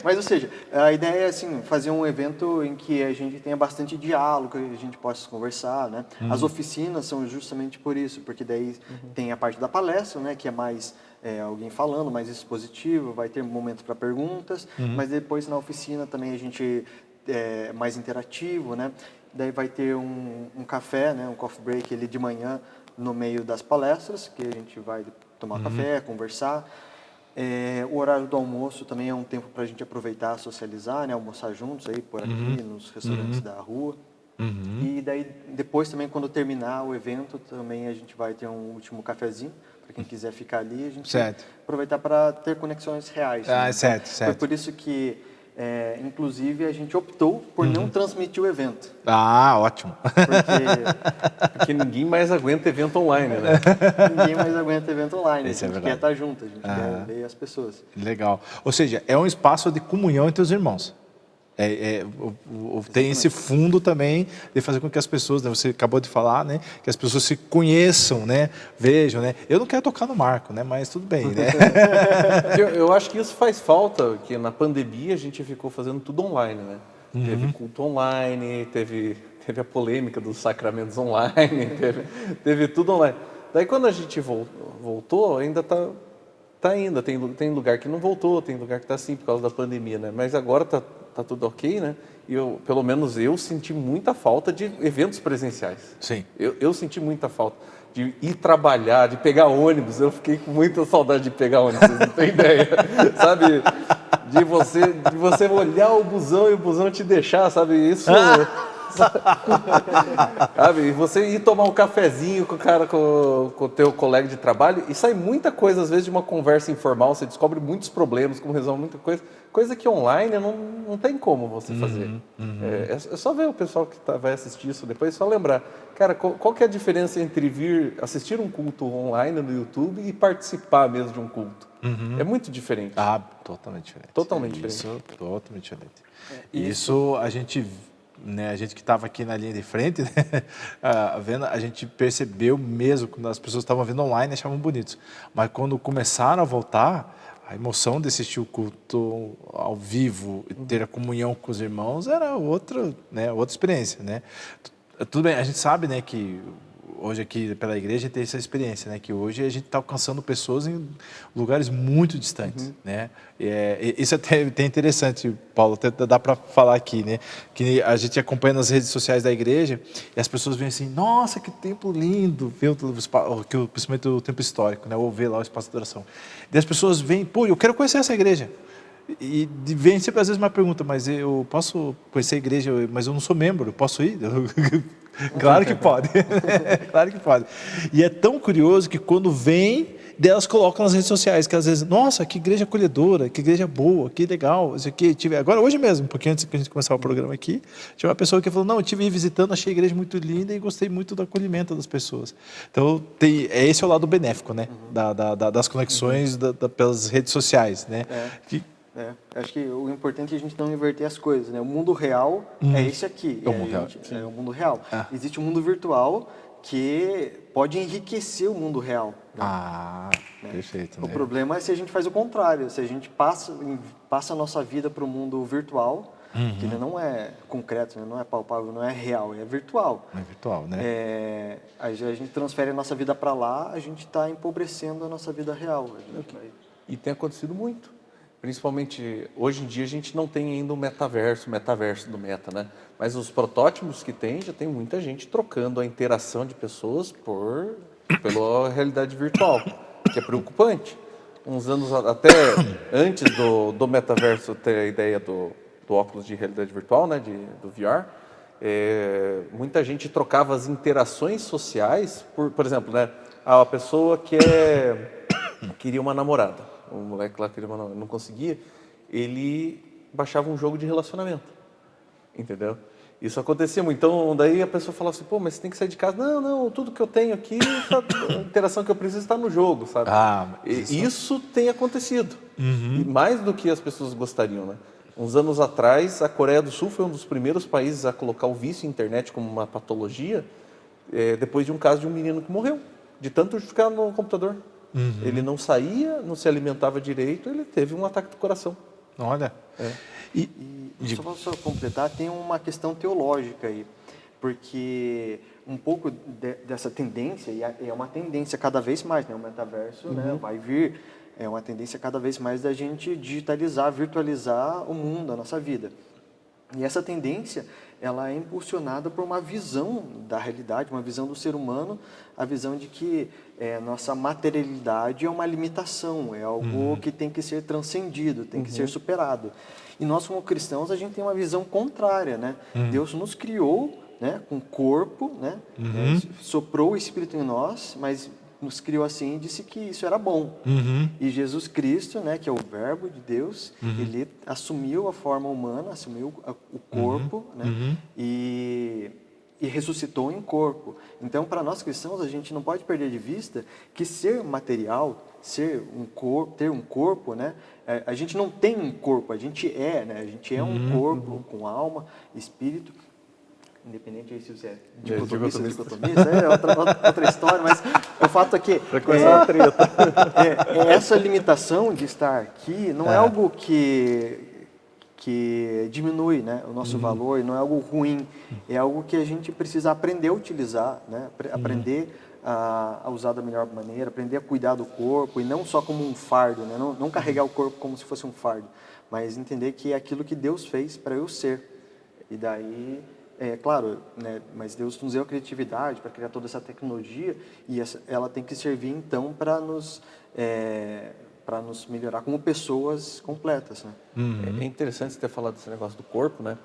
Mas, ou seja, a ideia é assim, fazer um evento em que a gente tenha bastante diálogo, que a gente possa conversar, né? As oficinas são justamente por isso, porque daí tem a parte da palestra, né? Que é mais... alguém falando, mais expositivo, vai ter momentos para perguntas, mas depois na oficina também a gente é mais interativo, né? Daí vai ter um café, né? Um coffee break ali de manhã no meio das palestras, que a gente vai tomar café, conversar. O horário do almoço também é um tempo para a gente aproveitar, socializar, né? Almoçar juntos aí por aqui, nos restaurantes da rua. E daí depois também quando terminar o evento também a gente vai ter um último cafezinho para quem quiser ficar ali, a gente aproveitar para ter conexões reais. Né? Certo. Foi por isso que, inclusive, a gente optou por não transmitir o evento. Ótimo. Porque ninguém mais aguenta evento online, né? Ninguém mais aguenta evento online. Isso a gente quer estar junto, a gente quer ver as pessoas. Legal. Ou seja, é um espaço de comunhão entre os irmãos. Tem esse fundo também de fazer com que as pessoas, né, você acabou de falar, né, que as pessoas se conheçam, né, vejam, né. Eu não quero tocar no Marco, né, mas tudo bem, né. Eu acho que isso faz falta, que na pandemia a gente ficou fazendo tudo online, né. Teve culto online, teve a polêmica dos sacramentos online, teve tudo online. Daí quando a gente voltou, ainda tá ainda, tem lugar que não voltou, tem lugar que está assim por causa da pandemia, né, mas agora tá tudo ok, né? E pelo menos eu senti muita falta de eventos presenciais. Sim. Eu senti muita falta de ir trabalhar, de pegar ônibus. Eu fiquei com muita saudade de pegar ônibus, vocês não têm ideia. Sabe? De você olhar o busão e o busão te deixar, sabe? Isso... Sabe? E você ir tomar um cafezinho com o cara, com o teu colega de trabalho, e sai muita coisa, às vezes, de uma conversa informal, você descobre muitos problemas, como resolve muita coisa que online não tem como você fazer. É só ver o pessoal que vai assistir isso depois, só lembrar, cara, qual que é a diferença entre vir assistir um culto online no YouTube e participar mesmo de um culto? É muito diferente. Totalmente diferente. Totalmente diferente. Isso, totalmente diferente. Isso a gente... Né, a gente que estava aqui na linha de frente, né, a gente percebeu mesmo quando as pessoas estavam vendo online, achavam bonitos. Mas quando começaram a voltar, a emoção de assistir o culto ao vivo e ter a comunhão com os irmãos era outra experiência, né? Tudo bem, a gente sabe, né, que hoje aqui pela igreja tem essa experiência, né, que hoje a gente está alcançando pessoas em lugares muito distantes, né? Isso é até interessante, Paulo, até dá para falar aqui, né, que a gente acompanha nas redes sociais da igreja e as pessoas veem assim, nossa, que templo lindo, principalmente o templo histórico, né, ou ver lá o espaço de adoração. E as pessoas veem, pô, eu quero conhecer essa igreja. E vem sempre às vezes uma pergunta, mas eu posso conhecer a igreja, mas eu não sou membro, eu posso ir? Claro que pode, claro que pode. E é tão curioso que quando vem, elas colocam nas redes sociais, que às vezes, nossa, que igreja acolhedora, que igreja boa, que legal, isso aqui. Agora, hoje mesmo, um pouquinho antes que a gente começar o programa aqui, tinha uma pessoa que falou, não, eu estive visitando, achei a igreja muito linda e gostei muito do acolhimento das pessoas. Então, esse é o lado benéfico, né, das conexões pelas redes sociais, né. Acho que o importante é a gente não inverter as coisas, né? O mundo real é esse aqui. É o mundo real. É o mundo real. Existe um mundo virtual que pode enriquecer o mundo real. Né? Ah, perfeito. O Né? problema é se a gente faz o contrário, se a gente passa a nossa vida para o mundo virtual, que ele não é concreto, né? Não é palpável, não é real, é virtual. É virtual, né? A gente transfere a nossa vida para lá, a gente está empobrecendo a nossa vida real. E tem acontecido muito. Principalmente, hoje em dia, a gente não tem ainda o metaverso do meta, né? Mas os protótipos que tem, já tem muita gente trocando a interação de pessoas pela realidade virtual, que é preocupante. Uns anos até antes do metaverso ter a ideia do óculos de realidade virtual, né, do VR, muita gente trocava as interações sociais por exemplo, né, a pessoa queria uma namorada. O moleque lá queria uma namorada, não conseguia, ele baixava um jogo de relacionamento, entendeu? Isso acontecia muito. Então, daí a pessoa falava assim, pô, mas você tem que sair de casa. Não, tudo que eu tenho aqui, a interação que eu preciso está no jogo, sabe? Isso tem acontecido. E mais do que as pessoas gostariam, né? Uns anos atrás, a Coreia do Sul foi um dos primeiros países a colocar o vício em internet como uma patologia, depois de um caso de um menino que morreu, de tanto ficar no computador. Ele não saía, não se alimentava direito, ele teve um ataque do coração. Olha. Só completar, tem uma questão teológica aí, porque um pouco dessa tendência, e é uma tendência cada vez mais, né? O metaverso, né, vai vir, é uma tendência cada vez mais da gente digitalizar, virtualizar o mundo, a nossa vida. E essa tendência, ela é impulsionada por uma visão da realidade, uma visão do ser humano, a visão de que nossa materialidade é uma limitação, é algo que tem que ser transcendido, tem que ser superado. E nós, como cristãos, a gente tem uma visão contrária, né? Deus nos criou, né, com corpo, né? Soprou o Espírito em nós, mas nos criou assim e disse que isso era bom. E Jesus Cristo, né, que é o Verbo de Deus, ele assumiu a forma humana, assumiu o corpo, né, e ressuscitou em corpo. Então, para nós cristãos, a gente não pode perder de vista que ser material, ter um corpo, né, a gente não tem um corpo, a gente né, a gente é um corpo com alma, espírito. Independente aí se você é dicotomista, é outra história, mas o fato é que essa limitação de estar aqui não é algo que diminui, né, o nosso valor, não é algo ruim, é algo que a gente precisa aprender a utilizar, né, aprender a usar da melhor maneira, aprender a cuidar do corpo, e não só como um fardo, né, não carregar o corpo como se fosse um fardo, mas entender que é aquilo que Deus fez para eu ser. E daí... claro, né, mas Deus nos deu a criatividade para criar toda essa tecnologia e ela tem que servir, então, para nos melhorar como pessoas completas. Né? É interessante você ter falado desse negócio do corpo, né?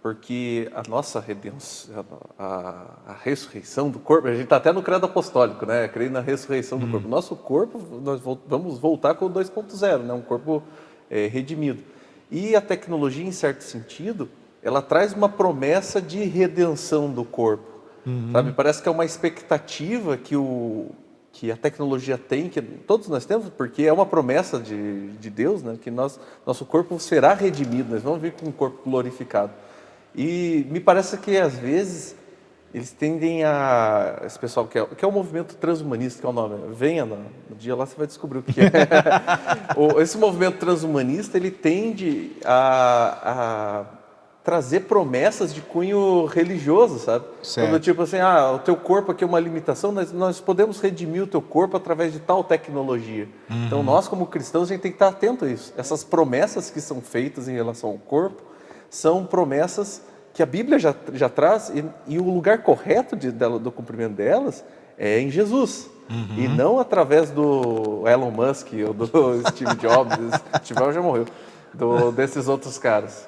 Porque a nossa redenção, a ressurreição do corpo, a gente está até no credo apostólico, né? Creio na ressurreição do corpo. Nosso corpo, nós vamos voltar com o 2.0, né? Um corpo redimido. E a tecnologia, em certo sentido, ela traz uma promessa de redenção do corpo, sabe? Parece que é uma expectativa que a tecnologia tem, que todos nós temos, porque é uma promessa de Deus, né? Que nosso corpo será redimido, nós vamos vir com um corpo glorificado. E me parece que, às vezes, eles tendem esse pessoal que é o movimento transhumanista, que é o nome, venha no dia lá você vai descobrir o que é. Esse movimento transhumanista, ele tende a trazer promessas de cunho religioso, sabe? Quando, tipo assim, o teu corpo aqui é uma limitação, nós podemos redimir o teu corpo através de tal tecnologia. Então, nós, como cristãos, a gente tem que estar atento a isso. Essas promessas que são feitas em relação ao corpo são promessas que a Bíblia já traz, e o lugar correto do cumprimento delas é em Jesus. E não através do Elon Musk ou do Steve Jobs. Steve Jobs já morreu. Desses outros caras.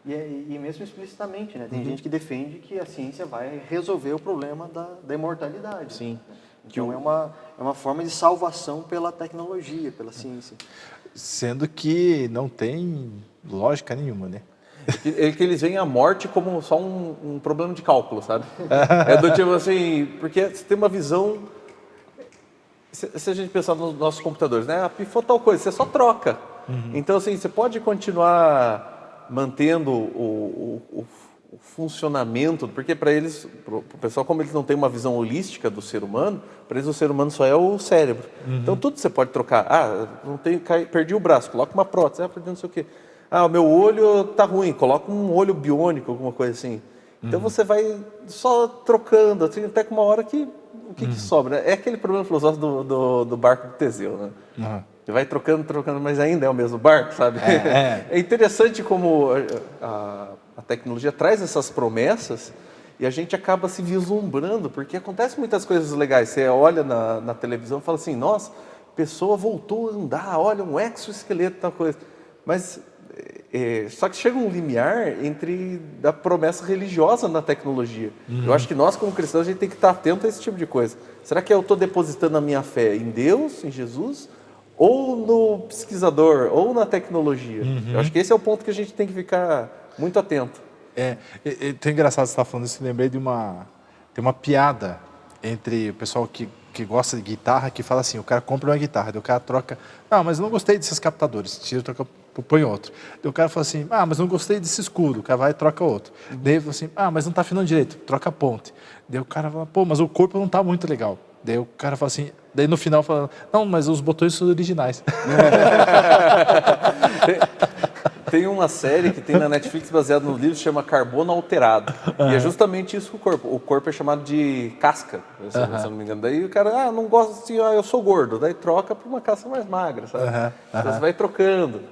E mesmo explicitamente, né? Tem gente que defende que a ciência vai resolver o problema da imortalidade. Sim. Então é uma forma de salvação pela tecnologia, pela ciência. Sendo que não tem lógica nenhuma, né? É que eles veem a morte como só um problema de cálculo, sabe? É do tipo assim, porque você tem uma visão... Se a gente pensar nos nossos computadores, né? Pifou tal coisa, você só troca. Então, assim, você pode continuar mantendo o funcionamento, porque para eles, para o pessoal, como eles não têm uma visão holística do ser humano, para eles o ser humano só é o cérebro. Então tudo você pode trocar. Não tenho, perdi o braço, coloca uma prótese, perdi não sei o quê. O meu olho tá ruim, coloca um olho biônico, alguma coisa assim. Então você vai só trocando, assim, até que uma hora que o que sobra? É aquele problema filosófico do barco de Teseu, né? Você vai trocando, mas ainda é o mesmo barco, sabe? É interessante como a tecnologia traz essas promessas e a gente acaba se vislumbrando, porque acontecem muitas coisas legais. Você olha na televisão e fala assim, nossa, a pessoa voltou a andar, olha, um exoesqueleto, tal coisa. Mas só que chega um limiar entre a promessa religiosa na tecnologia. Eu acho que nós, como cristãos, a gente tem que estar atento a esse tipo de coisa. Será que eu estou depositando a minha fé em Deus, em Jesus, ou no pesquisador, ou na tecnologia? Eu acho que esse é o ponto que a gente tem que ficar muito atento. É engraçado você estar falando isso, lembrei de uma piada entre o pessoal que gosta de guitarra, que fala assim, o cara compra uma guitarra, daí o cara troca, mas eu não gostei desses captadores, tira, troca, põe outro. Daí o cara fala assim, mas não gostei desse escudo, o cara vai e troca outro. Daí ele fala assim, mas não está afinando direito, troca a ponte. Daí o cara fala, mas o corpo não está muito legal. Daí o cara fala assim, daí no final fala, não, mas os botões são originais. Tem uma série que tem na Netflix baseada no livro, chama Carbono Alterado. E é justamente isso com o corpo. O corpo é chamado de casca, se eu não me engano. Daí o cara, não gosta assim, eu sou gordo. Daí troca para uma casca mais magra, sabe? Então você vai trocando.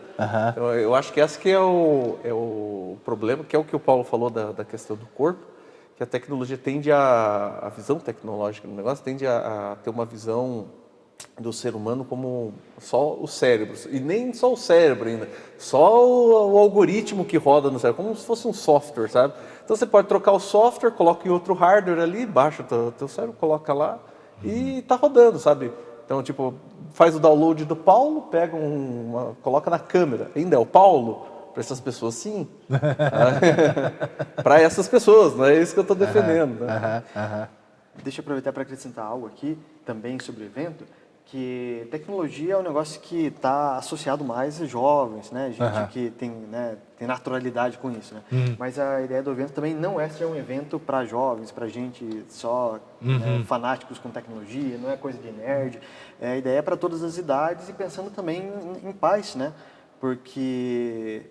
Então, eu acho que esse que é o problema, que é o que o Paulo falou da questão do corpo, que a tecnologia tende a visão tecnológica do negócio tende a ter uma visão do ser humano como só o cérebro, e nem só o cérebro ainda, só o algoritmo que roda no cérebro, como se fosse um software, sabe? Então você pode trocar o software, coloca em outro hardware ali, baixa o teu cérebro, coloca lá e tá rodando, sabe? Então, tipo, faz o download do Paulo, pega coloca na câmera, ainda é o Paulo? Para essas pessoas, sim. Para essas pessoas, não é isso que eu estou defendendo. Né? Deixa eu aproveitar para acrescentar algo aqui, também sobre o evento, que tecnologia é um negócio que está associado mais a jovens, né? Gente que tem naturalidade com isso, né? Mas a ideia do evento também não é ser um evento para jovens, para gente só fanáticos com tecnologia, não é coisa de nerd. A ideia é para todas as idades e pensando também em paz, né? Porque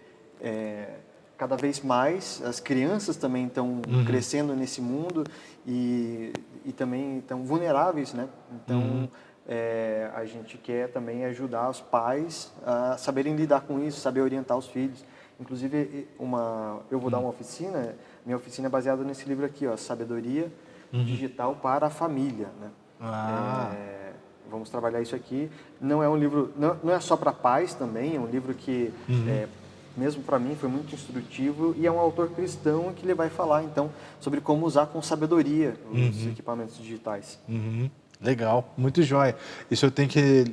cada vez mais as crianças também estão crescendo nesse mundo e também estão vulneráveis, né? Então, a gente quer também ajudar os pais a saberem lidar com isso, saber orientar os filhos. Inclusive, eu vou dar uma oficina, minha oficina é baseada nesse livro aqui, ó, Sabedoria Digital para a Família, né? Vamos trabalhar isso aqui. Não é um livro, não é só para pais também, é um livro que, mesmo para mim, foi muito instrutivo e é um autor cristão que ele vai falar, então, sobre como usar com sabedoria os equipamentos digitais. Legal, muito jóia. Isso eu tenho que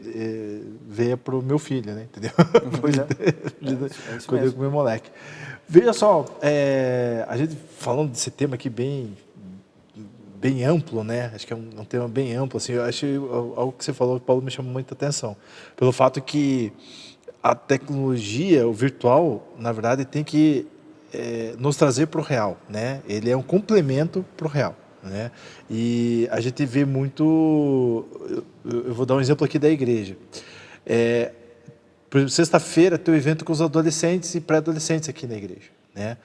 ver para o meu filho, né? Entendeu? Pois é. Quando eu com o meu moleque. Veja só, a gente falando desse tema aqui bem amplo, né? Acho que é um tema bem amplo, assim. Eu acho algo que você falou, Paulo, me chamou muita atenção. Pelo fato que a tecnologia, o virtual, na verdade, tem que nos trazer para o real, né? Ele é um complemento para o real, né? E a gente vê muito... Eu vou dar um exemplo aqui da igreja. Por exemplo, sexta-feira tem um evento com os adolescentes e pré-adolescentes aqui na igreja, né?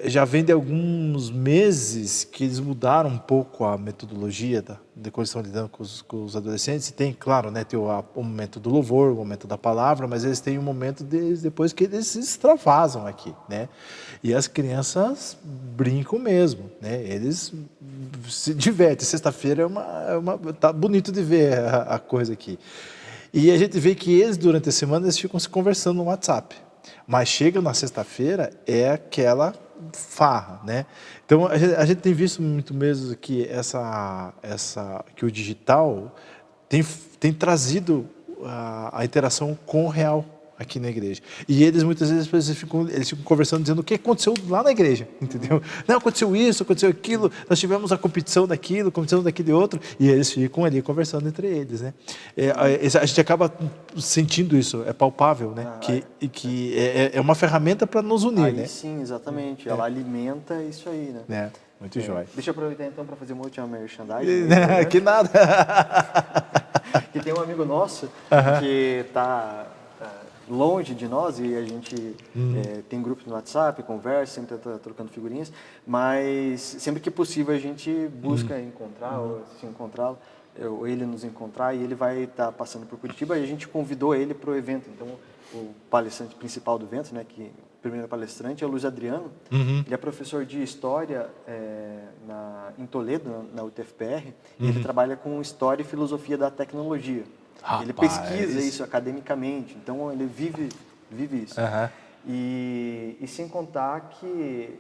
Já vem de alguns meses que eles mudaram um pouco a metodologia de como estão lidando com os adolescentes. E tem, claro, né, tem o momento do louvor, o momento da palavra, mas eles têm um momento depois que eles se extravasam aqui, né? E as crianças brincam mesmo, né? Eles se divertem. Sexta-feira tá bonito de ver a coisa aqui. E a gente vê que eles, durante a semana, eles ficam se conversando no WhatsApp. Mas chega na sexta-feira, é aquela farra, né? Então, a gente tem visto muito mesmo que que o digital tem trazido a interação com o real aqui na igreja. E eles, muitas vezes, eles ficam conversando, dizendo o que aconteceu lá na igreja, entendeu? Não, aconteceu isso, aconteceu aquilo, nós tivemos a competição daquilo, competição daquele outro, e eles ficam ali conversando entre eles, né? A gente acaba sentindo isso, é palpável, né? Que é uma ferramenta para nos unir, Aí né? sim, exatamente. Ela alimenta isso aí, né? Muito jóia. Deixa eu aproveitar então para fazer uma última merchandising. Né? Que nada. Que tem um amigo nosso que está longe de nós e a gente tem grupos no WhatsApp, conversa, sempre tá trocando figurinhas, mas sempre que possível a gente busca encontrar ou se encontrá-lo, ou ele nos encontrar, e ele vai estar passando por Curitiba e a gente convidou ele para o evento. Então, o palestrante principal do evento, né, que o primeiro palestrante é o Luiz Adriano. Ele é professor de História em Toledo, na UTFPR, e ele trabalha com História e Filosofia da Tecnologia. Rapaz. Ele pesquisa isso academicamente, então ele vive isso. E sem contar que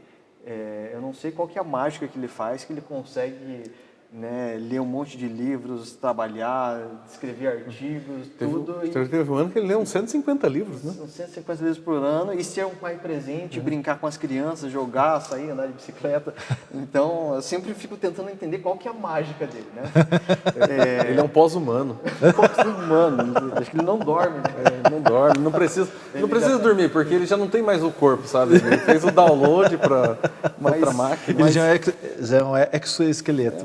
eu não sei qual que é a mágica que ele faz, que ele consegue, né, ler um monte de livros, trabalhar, escrever artigos, tudo. Teve um ano que ele leu uns 150 livros, né? Uns 150 livros por ano, e ser um pai presente, brincar com as crianças, jogar, sair, andar de bicicleta. Então, eu sempre fico tentando entender qual que é a mágica dele, né? Ele é um pós-humano. Humano, acho que ele não dorme, né? Não dorme, não precisa dormir, porque ele já não tem mais o corpo, sabe? Ele fez o download para outra máquina. Ele já é um exoesqueleto.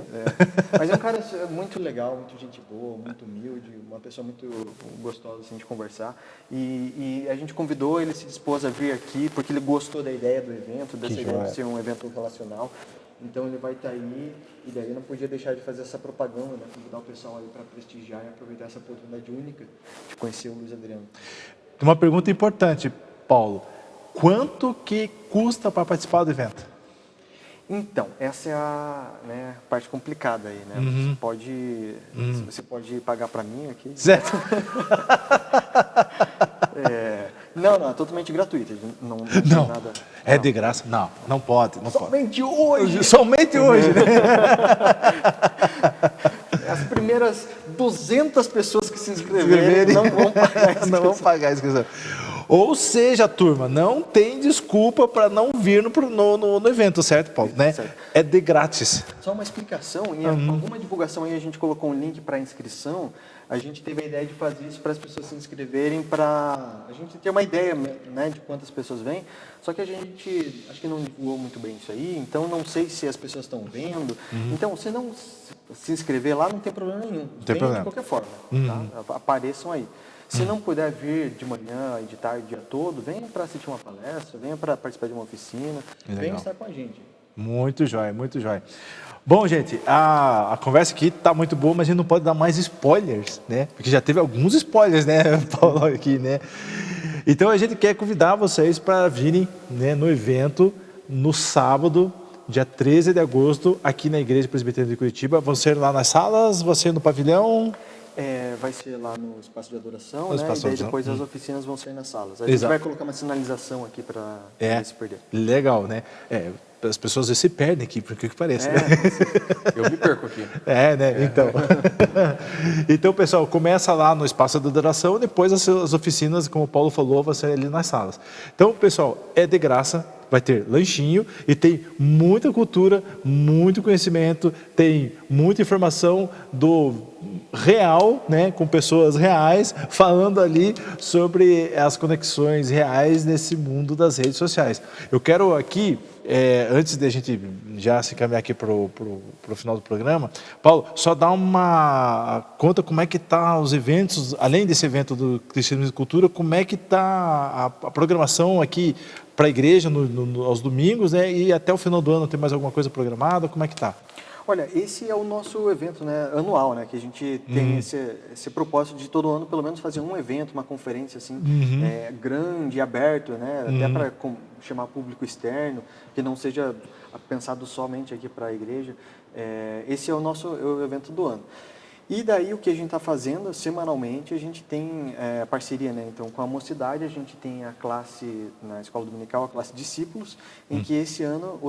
Mas é um cara muito legal, muito gente boa, muito humilde, uma pessoa muito gostosa assim, de conversar. E a gente convidou, ele se dispôs a vir aqui porque ele gostou da ideia do evento, dessa ideia de ser um evento relacional. Então ele vai estar aí, e daí não podia deixar de fazer essa propaganda, né? Convidar o pessoal aí para prestigiar e aproveitar essa oportunidade única de conhecer o Luiz Adriano. Uma pergunta importante, Paulo. Quanto que custa para participar do evento? Então, essa é a parte complicada aí, né? Você pode pagar para mim aqui. Certo. Não, é totalmente gratuito. Não tem nada. É de graça? Não pode. Somente hoje. Somente hoje, né? As primeiras 200 pessoas que se inscreverem não vão pagar a inscrição. Não vão pagar a inscrição. Ou seja, turma, não tem desculpa para não vir no evento, certo, Paulo? Né? Certo. É de grátis. Só uma explicação, em alguma divulgação aí a gente colocou um link para inscrição, a gente teve a ideia de fazer isso para as pessoas se inscreverem, para a gente ter uma ideia, né, de quantas pessoas vêm, só que a gente acho que não divulgou muito bem isso aí, então não sei se as pessoas estão vendo. Então, se não se inscrever lá, não tem problema nenhum. Vem de qualquer forma, tá? Apareção aí. Se não puder vir de manhã e de tarde, o dia todo, venha para assistir uma palestra, venha para participar de uma oficina, venha estar com a gente. Muito jóia, muito jóia. Bom, gente, a conversa aqui está muito boa, mas a gente não pode dar mais spoilers, né? Porque já teve alguns spoilers, né, Paulo, aqui, né? Então a gente quer convidar vocês para virem, né, no evento no sábado, dia 13 de agosto, aqui na Igreja Presbiteriana de Curitiba. Vão ser lá nas salas, vão ser no pavilhão? Vai ser lá no espaço de adoração, No né? espaço E daí de depois as oficinas vão ser nas salas. A gente vai colocar uma sinalização aqui para não se perder. Legal, né? As pessoas às vezes se perdem aqui, por que parece. Eu me perco aqui. Né? Então. Então, pessoal, começa lá no espaço de adoração, depois as oficinas, como o Paulo falou, vão ser ali nas salas. Então, pessoal, é de graça. Vai ter lanchinho e tem muita cultura, muito conhecimento, tem muita informação do real, né, com pessoas reais, falando ali sobre as conexões reais nesse mundo das redes sociais. Eu quero aqui, antes de a gente já se caminhar aqui para o final do programa, Paulo, só dar uma conta como é que tá os eventos, além desse evento do Cristianismo e Cultura, como é que tá a programação aqui para a igreja aos domingos, né? E até o final do ano tem mais alguma coisa programada? Como é que tá? Olha, esse é o nosso evento, né, anual, né, que a gente tem esse propósito de todo ano pelo menos fazer um evento, uma conferência assim, grande, aberto, né, até para chamar público externo, que não seja pensado somente aqui para a igreja. Esse é o evento do ano. E daí o que a gente está fazendo, semanalmente, a gente tem parceria, né? Então, com a Mocidade, a gente tem a classe, na escola dominical, a classe Discípulos, em que esse ano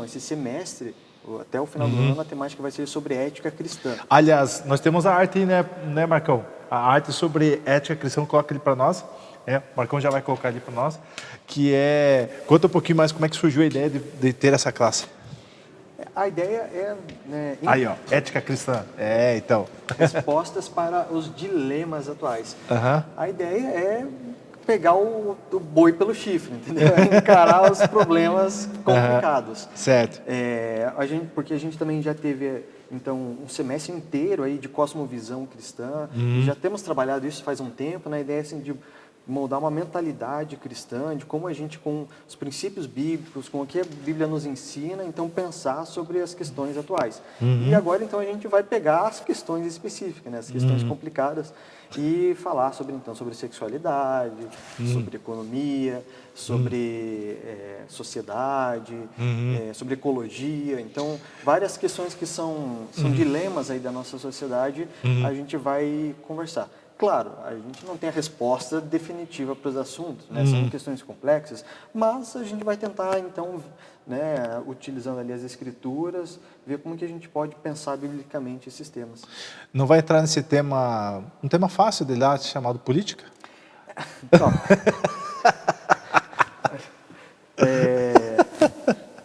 esse semestre, até o final do ano, a temática vai ser sobre ética cristã. Aliás, nós temos a arte aí, né, Marcão? a arte sobre ética cristã, coloca ele para nós. O Marcão já vai colocar ali para nós. Que é... Conta um pouquinho mais como é que surgiu a ideia de ter essa classe. A ideia é... Né, Aí, ó, ética cristã. Então. respostas para os dilemas atuais. Aham. A ideia é pegar o boi pelo chifre, entendeu? É encarar os problemas complicados. Certo. Porque a gente também já teve, então, um semestre inteiro aí de cosmovisão cristã. Já temos trabalhado isso faz um tempo, na ideia assim, de moldar uma mentalidade cristã, de como a gente, com os princípios bíblicos, com o que a Bíblia nos ensina, então pensar sobre as questões atuais. E agora, então, a gente vai pegar as questões específicas, né, as questões complicadas, e falar sobre sexualidade, sobre economia, sobre sociedade, sobre ecologia. Então, várias questões que são dilemas aí da nossa sociedade, a gente vai conversar. Claro, a gente não tem a resposta definitiva para os assuntos, né? São questões complexas, mas a gente vai tentar, então, né, utilizando ali as escrituras, ver como que a gente pode pensar biblicamente esses temas. Não vai entrar nesse tema, um tema fácil de lá, chamado política? Então,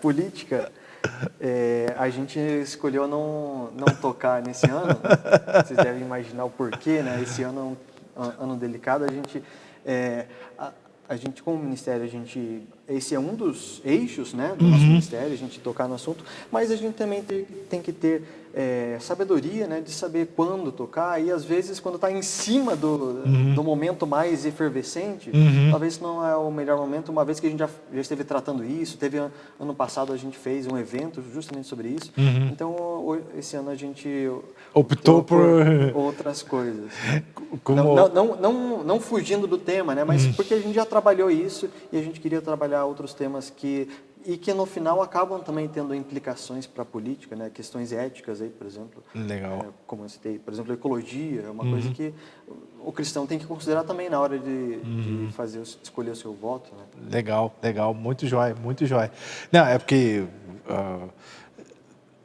política, a gente escolheu não tocar nesse ano. Vocês devem imaginar o porquê, né? Esse ano é um ano delicado. A gente, como ministério, esse é um dos eixos, né, do nosso ministério, a gente tocar no assunto, mas a gente também tem que ter sabedoria, né, de saber quando tocar, e às vezes quando está em cima do momento mais efervescente, talvez não é o melhor momento, uma vez que a gente já esteve tratando isso. Ano passado a gente fez um evento justamente sobre isso, então esse ano a gente optou por outras coisas. Como... Não fugindo do tema, né, mas porque a gente já trabalhou isso e a gente queria trabalhar outros temas que no final acabam também tendo implicações para a política, né? Questões éticas aí, por exemplo. Legal. Como eu citei, por exemplo, a ecologia é uma coisa que o cristão tem que considerar também na hora de escolher o seu voto, né? Legal, muito jóia, muito jóia. Não, é porque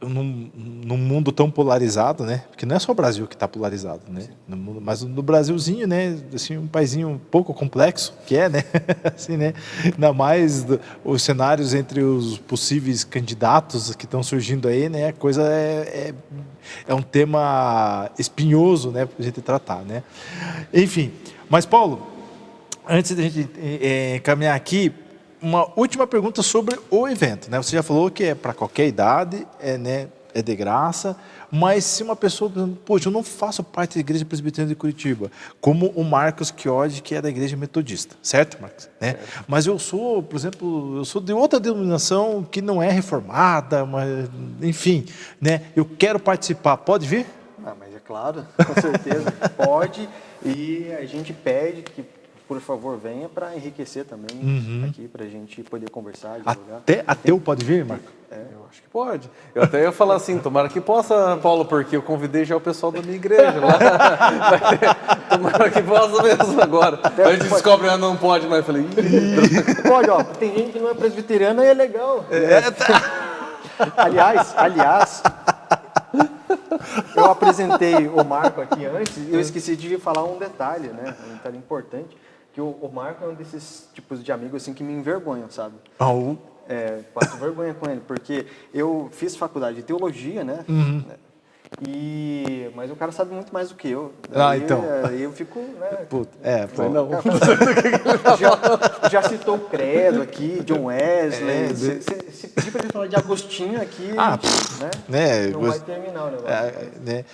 num mundo tão polarizado, né? Porque não é só o Brasil que está polarizado, né? No mundo, mas no Brasilzinho, né? Assim, um paísinho um pouco complexo, que é, né? Assim, né? Ainda mais os cenários entre os possíveis candidatos que estão surgindo aí, né? A coisa é um tema espinhoso, né? Para a gente tratar, né? Enfim, mas Paulo, antes da gente caminhar aqui, uma última pergunta sobre o evento, né? Você já falou que é para qualquer idade, né? É de graça, mas se uma pessoa, poxa, eu não faço parte da Igreja Presbiteriana de Curitiba, como o Marcos Chiodi, que é da Igreja Metodista, certo, Marcos? Né? Eu sou, por exemplo, de outra denominação que não é reformada, mas, enfim, né? Eu quero participar, pode vir? Mas é claro, com certeza, pode, e a gente pede que, por favor, venha para enriquecer também aqui, para a gente poder conversar, dialogar. Até ateu pode vir, Marco? Eu acho que pode. Eu até ia falar assim, tomara que possa, Paulo, porque eu convidei já o pessoal da minha igreja lá. Tomara que possa mesmo agora. A gente descobre que não pode, mas eu falei... Pode, ó, tem gente que não é presbiteriana e é legal. Aliás, eu apresentei o Marco aqui antes e eu esqueci de falar um detalhe, né? Um detalhe importante, que o Marco é um desses tipos de amigos assim que me envergonham, sabe? Passo vergonha com ele, porque eu fiz faculdade de teologia, né? Mas o cara sabe muito mais do que eu. Então. Eu fico, né? Não. Já citou o Credo aqui, John Wesley. Se pedir pra ele falar de Agostinho aqui, né? Não vai terminar o negócio.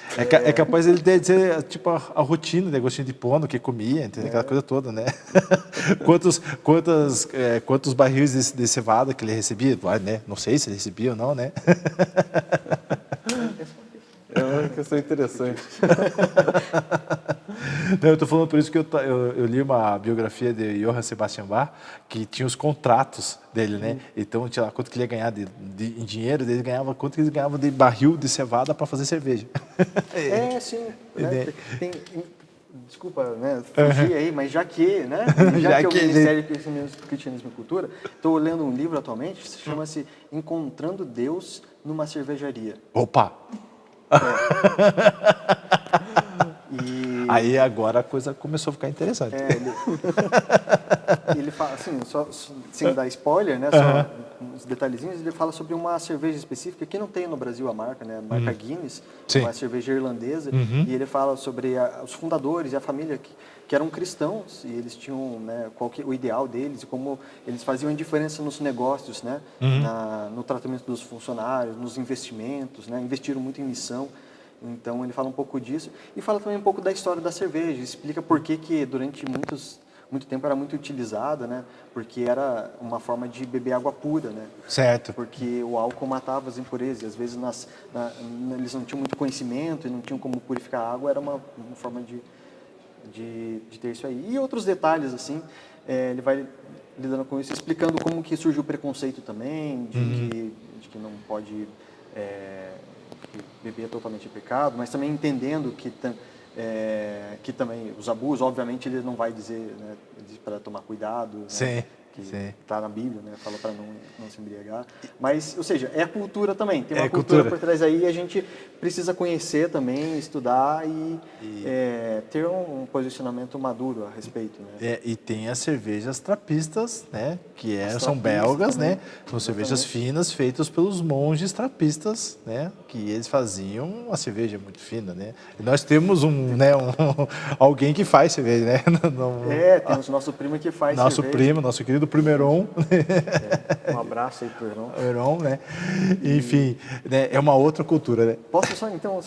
É capaz ele de dizer, tipo, a rotina de Agostinho de Hipona, que comia, entendeu? Aquela coisa toda, né? Quantos barris de cevada que ele recebia? Né? Não sei se ele recebia ou não, né? É uma questão interessante. Não, eu estou falando por isso que eu li uma biografia de Johann Sebastian Bach, que tinha os contratos dele, né? Então, tinha lá quanto que ele ia ganhar em dinheiro, ele ganhava quanto que ele ganhava de barril de cevada para fazer cerveja. Sim. Né? Desculpa, né, fugir aí, mas já que o Ministério do Cristianismo e Cultura, estou lendo um livro atualmente, que chama-se Encontrando Deus numa Cervejaria. Opa! Aí agora a coisa começou a ficar interessante. Ele fala, assim, sem dar spoiler, né? Só uns detalhezinhos, ele fala sobre uma cerveja específica que não tem no Brasil a marca, né? A marca Guinness, uma cerveja irlandesa. E ele fala sobre os fundadores e a família que eram cristãos, e eles tinham, né, o ideal deles e como eles faziam a diferença nos negócios, né? No tratamento dos funcionários, nos investimentos, né? Investiram muito em missão. Então ele fala um pouco disso e fala também um pouco da história da cerveja, explica por que durante muito tempo era muito utilizada, né? Porque era uma forma de beber água pura, né? Certo. Porque o álcool matava as impurezas, e às vezes eles não tinham muito conhecimento e não tinham como purificar a água, era uma forma de ter isso aí. E outros detalhes, assim, ele vai lidando com isso, explicando como que surgiu o preconceito também, de que não pode... que beber é totalmente pecado, mas também entendendo que também os abusos, obviamente, ele não vai dizer, né, para tomar cuidado, né, que está na Bíblia, né, fala para não se embriagar, mas, ou seja, é a cultura também, tem uma cultura por trás aí, e a gente precisa conhecer também, estudar e ter um posicionamento maduro a respeito, né. E tem as cervejas trapistas, né, que são belgas, também, né, são cervejas finas feitas pelos monges trapistas, né, que eles faziam uma cerveja muito fina, né. E nós temos alguém que faz cerveja, né. Temos nosso primo que faz nosso cerveja. Primo, nosso querido Primo Heron. Um abraço aí pro Heron. Heron, né? Enfim, né, é uma outra cultura, né? Posso só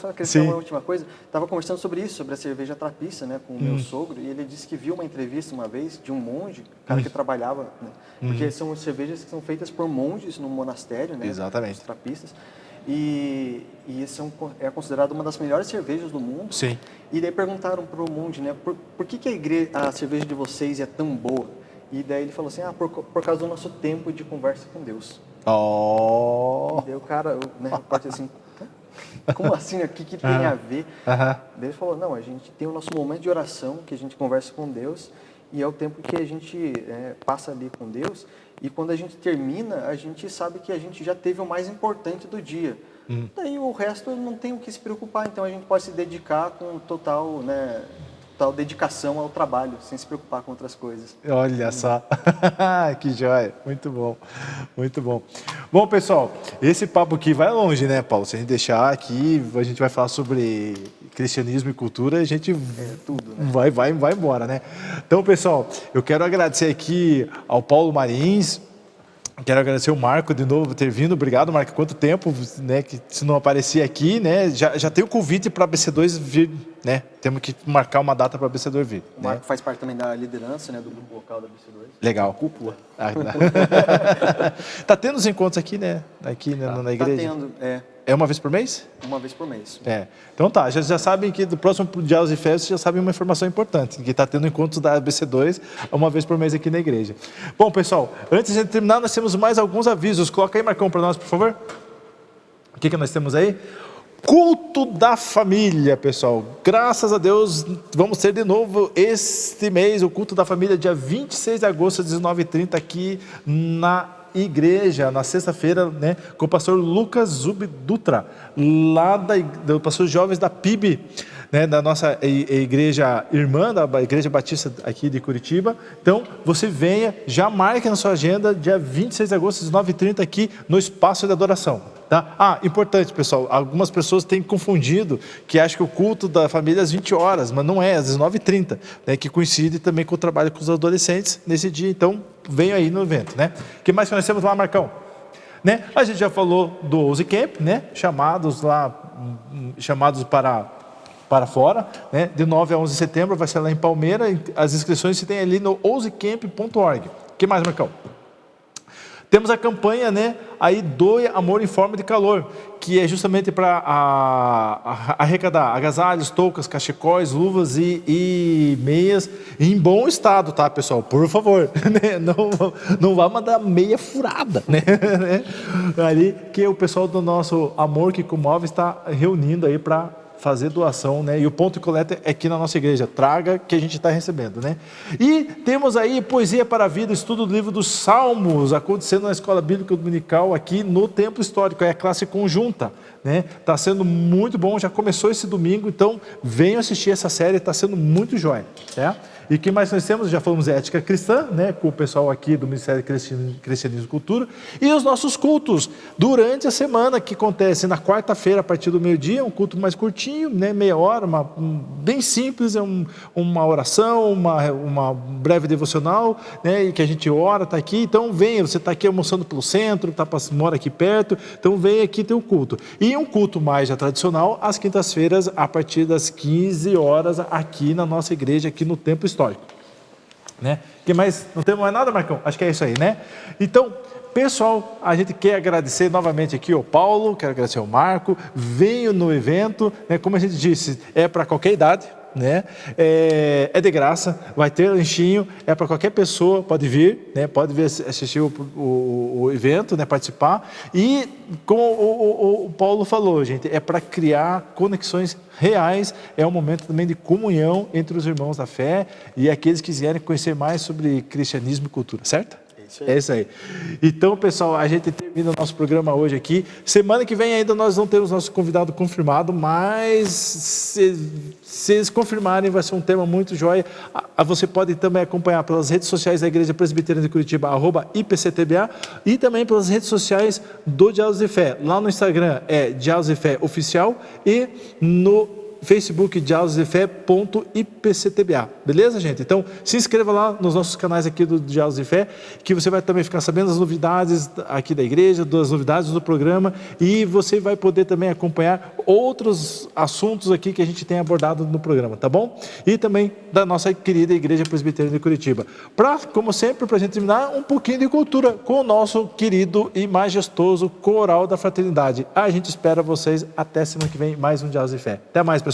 acrescentar uma última coisa? Estava conversando sobre isso, sobre a cerveja trapista, né, com o meu sogro, e ele disse que viu uma entrevista uma vez de um monge, cara que trabalhava, né, porque são cervejas que são feitas por monges no monastério, né? Exatamente. Os trapistas. E é considerada uma das melhores cervejas do mundo. Sim. E daí perguntaram para o monge, né, por que a cerveja de vocês é tão boa? E daí ele falou assim, por causa do nosso tempo de conversa com Deus. Oh! E daí o cara, né, repórter assim, como assim? O que tem a ver? Daí ele falou, não, a gente tem o nosso momento de oração, que a gente conversa com Deus, e é o tempo que a gente passa ali com Deus, e quando a gente termina, a gente sabe que a gente já teve o mais importante do dia. Daí o resto não tem o que se preocupar, então a gente pode se dedicar com total dedicação ao trabalho, sem se preocupar com outras coisas. Olha só, que joia, muito bom, muito bom. Bom, pessoal, esse papo aqui vai longe, né, Paulo? Se a gente deixar aqui, a gente vai falar sobre cristianismo e cultura, a gente tudo, né? vai embora, né? Então, pessoal, eu quero agradecer aqui ao Paulo Marins. Quero agradecer o Marco de novo por ter vindo. Obrigado, Marco. Quanto tempo, né, que se não aparecia aqui, né? Já tem o convite para a BC2 vir, né? Temos que marcar uma data para a BC2 vir. O Marco faz parte também da liderança, né, do grupo local da BC2. Legal. Cúpula. Tá tendo os encontros aqui, né? Aqui na igreja? Tá tendo, É uma vez por mês? Uma vez por mês. Então tá, já sabem que do próximo Diálogos e Festas já sabem uma informação importante, que está tendo encontros da ABC2 uma vez por mês aqui na igreja. Bom, pessoal, antes de terminar, nós temos mais alguns avisos. Coloca aí, Marcão, para nós, por favor. O que nós temos aí? Culto da família, pessoal. Graças a Deus, vamos ter de novo este mês o culto da família, dia 26 de agosto, às 19h30, aqui na igreja, na sexta-feira, né, com o pastor Lucas Zub Dutra, lá do pastor Jovens da PIB, né, da nossa igreja irmã, da Igreja Batista aqui de Curitiba. Então, você venha, já marque na sua agenda, dia 26 de agosto, às 9h30, aqui no Espaço de Adoração. Tá? Importante, pessoal, algumas pessoas têm confundido que acham que o culto da família é às 20 horas, mas não é, às 19h30, né, que coincide também com o trabalho com os adolescentes nesse dia. Então, venham aí no evento, né? O que mais que nós temos lá, Marcão? Né? A gente já falou do Ouse Camp, né? Chamados para fora, né? De 9 a 11 de setembro, vai ser lá em Palmeira. As inscrições se tem ali no ousecamp.org. O que mais, Marcão? Temos a campanha, né, aí Doe Amor em Forma de Calor, que é justamente para arrecadar agasalhos, toucas, cachecóis, luvas e meias em bom estado, tá, pessoal? Por favor, né? Não vá mandar meia furada, né? Ali que o pessoal do nosso Amor que Comove está reunindo aí para fazer doação, né? E o ponto de coleta é aqui na nossa igreja. Traga que a gente está recebendo, né? E temos aí Poesia para a Vida, estudo do livro dos Salmos, acontecendo na Escola Bíblica Dominical aqui no Templo Histórico. É a classe conjunta, né? Está sendo muito bom, já começou esse domingo, então venham assistir essa série, está sendo muito jóia, tá? E o que mais nós temos? Já falamos de ética cristã, né, com o pessoal aqui do Ministério Cristianismo e Cultura. E os nossos cultos durante a semana, que acontece na quarta-feira, a partir do meio-dia, um culto mais curtinho, né, meia hora, bem simples, uma oração, uma breve devocional, né, e que a gente ora, está aqui. Então venha, você está aqui almoçando pelo centro, mora aqui perto, então vem aqui ter o culto. E um culto mais já tradicional, às quintas-feiras, a partir das 15 horas, aqui na nossa igreja, aqui no Templo Histórico. Né? Que mais? Não temos mais nada, Marcão? Acho que é isso aí, né? Então, pessoal, a gente quer agradecer novamente aqui ao Paulo, quero agradecer ao Marco, venho no evento, né? Como a gente disse, é para qualquer idade, né? É de graça, vai ter lanchinho, é para qualquer pessoa, pode vir, né? Pode vir assistir o evento, né? Participar. E como o Paulo falou, gente, é para criar conexões reais, é um momento também de comunhão entre os irmãos da fé e aqueles que quiserem conhecer mais sobre cristianismo e cultura, certo? É isso aí. Então, pessoal, a gente termina o nosso programa hoje aqui. Semana que vem ainda nós não temos nosso convidado confirmado, mas se eles confirmarem, vai ser um tema muito jóia. Você pode também acompanhar pelas redes sociais da Igreja Presbiteriana de Curitiba, @IPCTBA, e também pelas redes sociais do Diálogos de Fé. Lá no Instagram é Diálogos de Fé Oficial e no Facebook, dialogosdefé.ipctba, beleza, gente? Então, se inscreva lá nos nossos canais aqui do Diálogos de Fé, que você vai também ficar sabendo das novidades aqui da igreja, das novidades do programa, e você vai poder também acompanhar outros assuntos aqui que a gente tem abordado no programa, tá bom? E também da nossa querida Igreja Presbiteriana de Curitiba. Como sempre, para a gente terminar, um pouquinho de cultura com o nosso querido e majestoso Coral da Fraternidade. A gente espera vocês até semana que vem, mais um Diálogos de Fé. Até mais, pessoal.